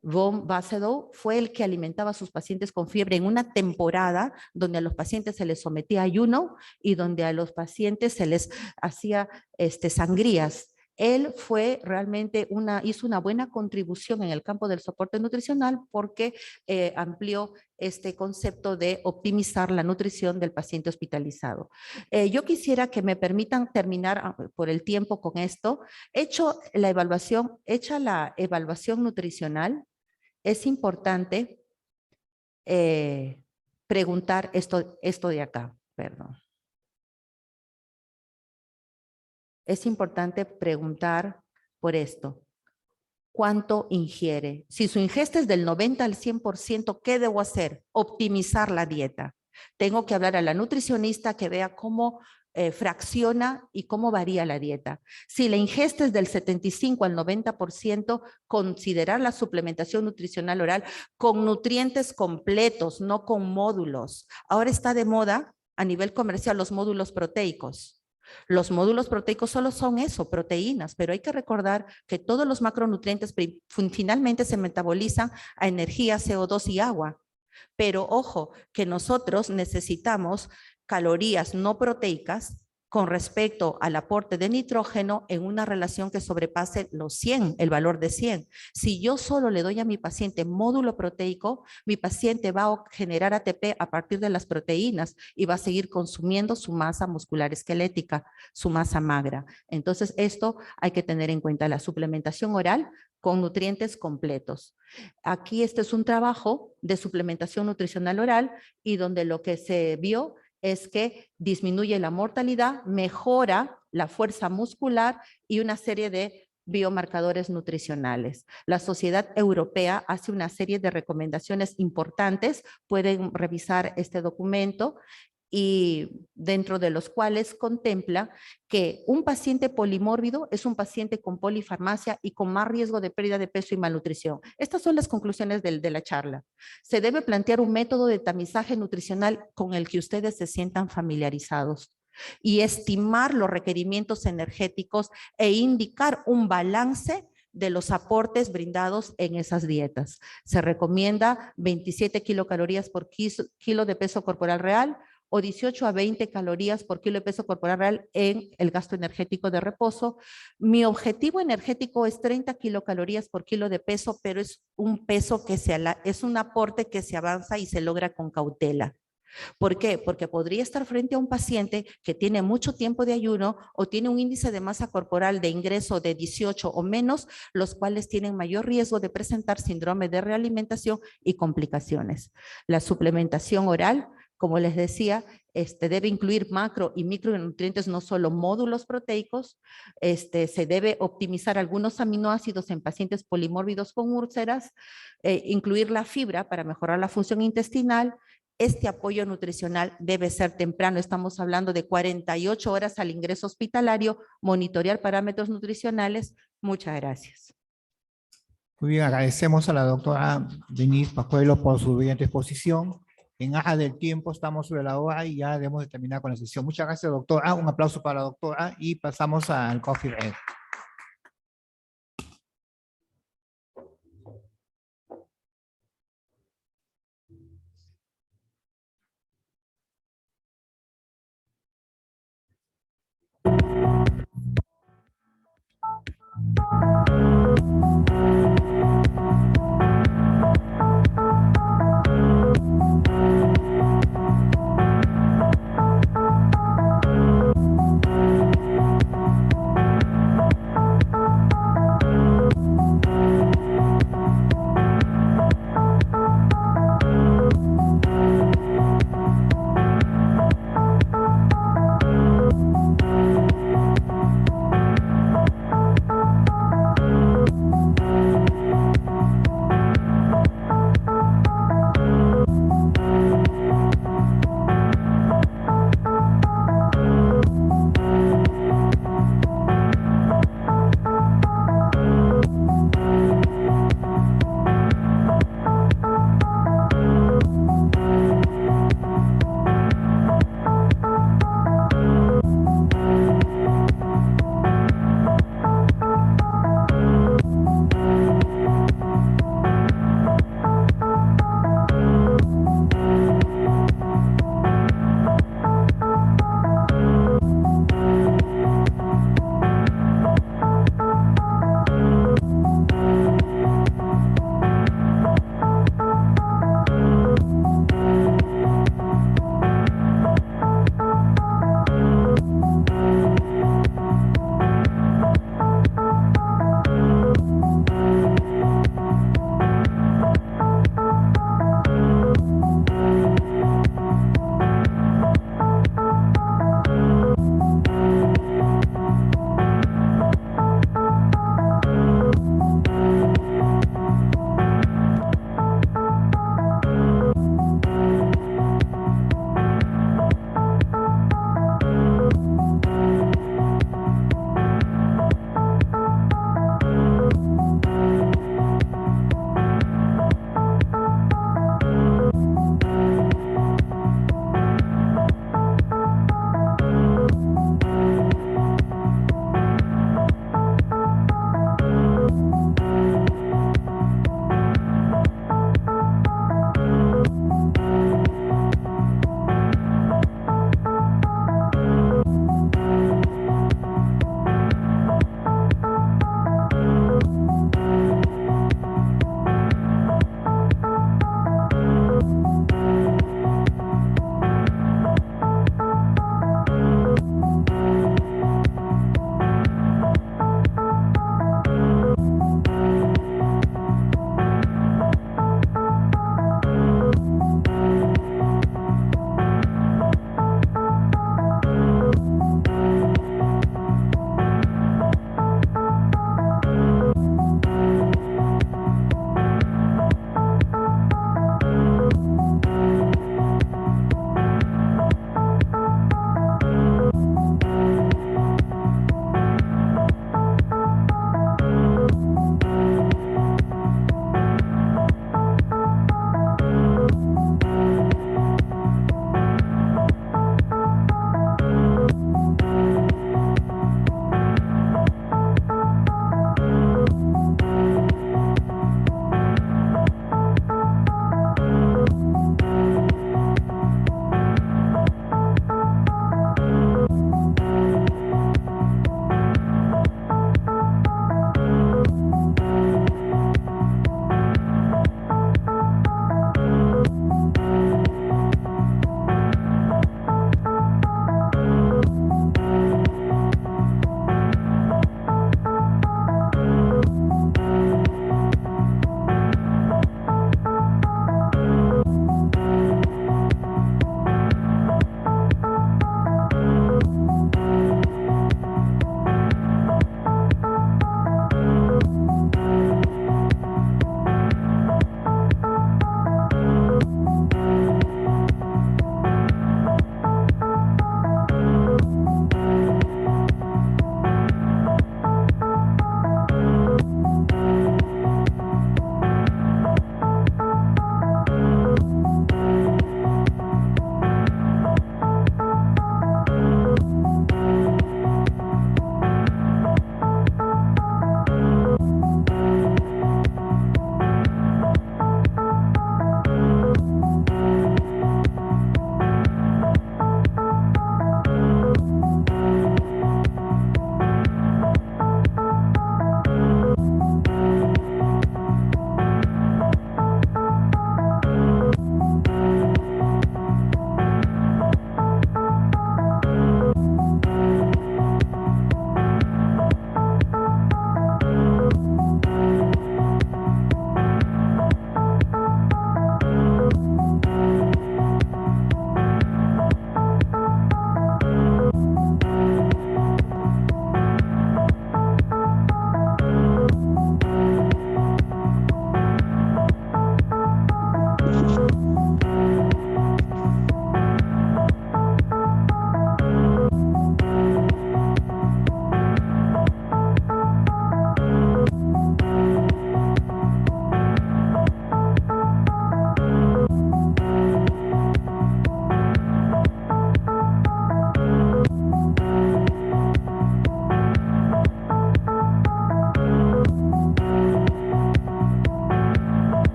Speaker 7: von Basedow fue el que alimentaba a sus pacientes con fiebre en una temporada donde a los pacientes se les sometía a ayuno y donde a los pacientes se les hacía sangrías. Él fue realmente hizo una buena contribución en el campo del soporte nutricional porque amplió este concepto de optimizar la nutrición del paciente hospitalizado. Yo quisiera que me permitan terminar por el tiempo con esto. Hecha la evaluación nutricional, es importante preguntar esto de acá, perdón. Es importante preguntar por esto. ¿Cuánto ingiere? Si su ingesta es del 90 al 100%, ¿qué debo hacer? Optimizar la dieta. Tengo que hablar a la nutricionista que vea cómo fracciona y cómo varía la dieta. Si la ingesta es del 75 al 90%, considerar la suplementación nutricional oral con nutrientes completos, no con módulos. Ahora está de moda a nivel comercial los módulos proteicos. Los módulos proteicos solo son eso, proteínas, pero hay que recordar que todos los macronutrientes finalmente se metabolizan a energía, CO2 y agua. Pero ojo, que nosotros necesitamos calorías no proteicas con respecto al aporte de nitrógeno en una relación que sobrepase los 100, el valor de 100. Si yo solo le doy a mi paciente módulo proteico, mi paciente va a generar ATP a partir de las proteínas y va a seguir consumiendo su masa muscular esquelética, su masa magra. Entonces, esto hay que tener en cuenta, la suplementación oral con nutrientes completos. Aquí este es un trabajo de suplementación nutricional oral y donde lo que se vio es que disminuye la mortalidad, mejora la fuerza muscular y una serie de biomarcadores nutricionales. La Sociedad Europea hace una serie de recomendaciones importantes, pueden revisar este documento, y dentro de los cuales contempla que un paciente polimórbido es un paciente con polifarmacia y con más riesgo de pérdida de peso y malnutrición. Estas son las conclusiones de la charla. Se debe plantear un método de tamizaje nutricional con el que ustedes se sientan familiarizados y estimar los requerimientos energéticos e indicar un balance de los aportes brindados en esas dietas. Se recomienda 27 kilocalorías por kilo de peso corporal real, o 18 a 20 calorías por kilo de peso corporal real en el gasto energético de reposo. Mi objetivo energético es 30 kilocalorías por kilo de peso, pero es un peso que es un aporte que se avanza y se logra con cautela. ¿Por qué? Porque podría estar frente a un paciente que tiene mucho tiempo de ayuno o tiene un índice de masa corporal de ingreso de 18 o menos, los cuales tienen mayor riesgo de presentar síndrome de realimentación y complicaciones. La suplementación oral, como les decía, debe incluir macro y micronutrientes, no solo módulos proteicos. Se debe optimizar algunos aminoácidos en pacientes polimórbidos con úlceras, incluir la fibra para mejorar la función intestinal. Este apoyo nutricional debe ser temprano, estamos hablando de 48 horas al ingreso hospitalario, monitorear parámetros nutricionales. Muchas gracias.
Speaker 1: Muy bien, agradecemos a la doctora Denise Pajuelo por su brillante exposición. En aja del tiempo estamos sobre la hora y ya debemos de terminar con la sesión. Muchas gracias, doctora. Un aplauso para la doctora y pasamos al coffee break.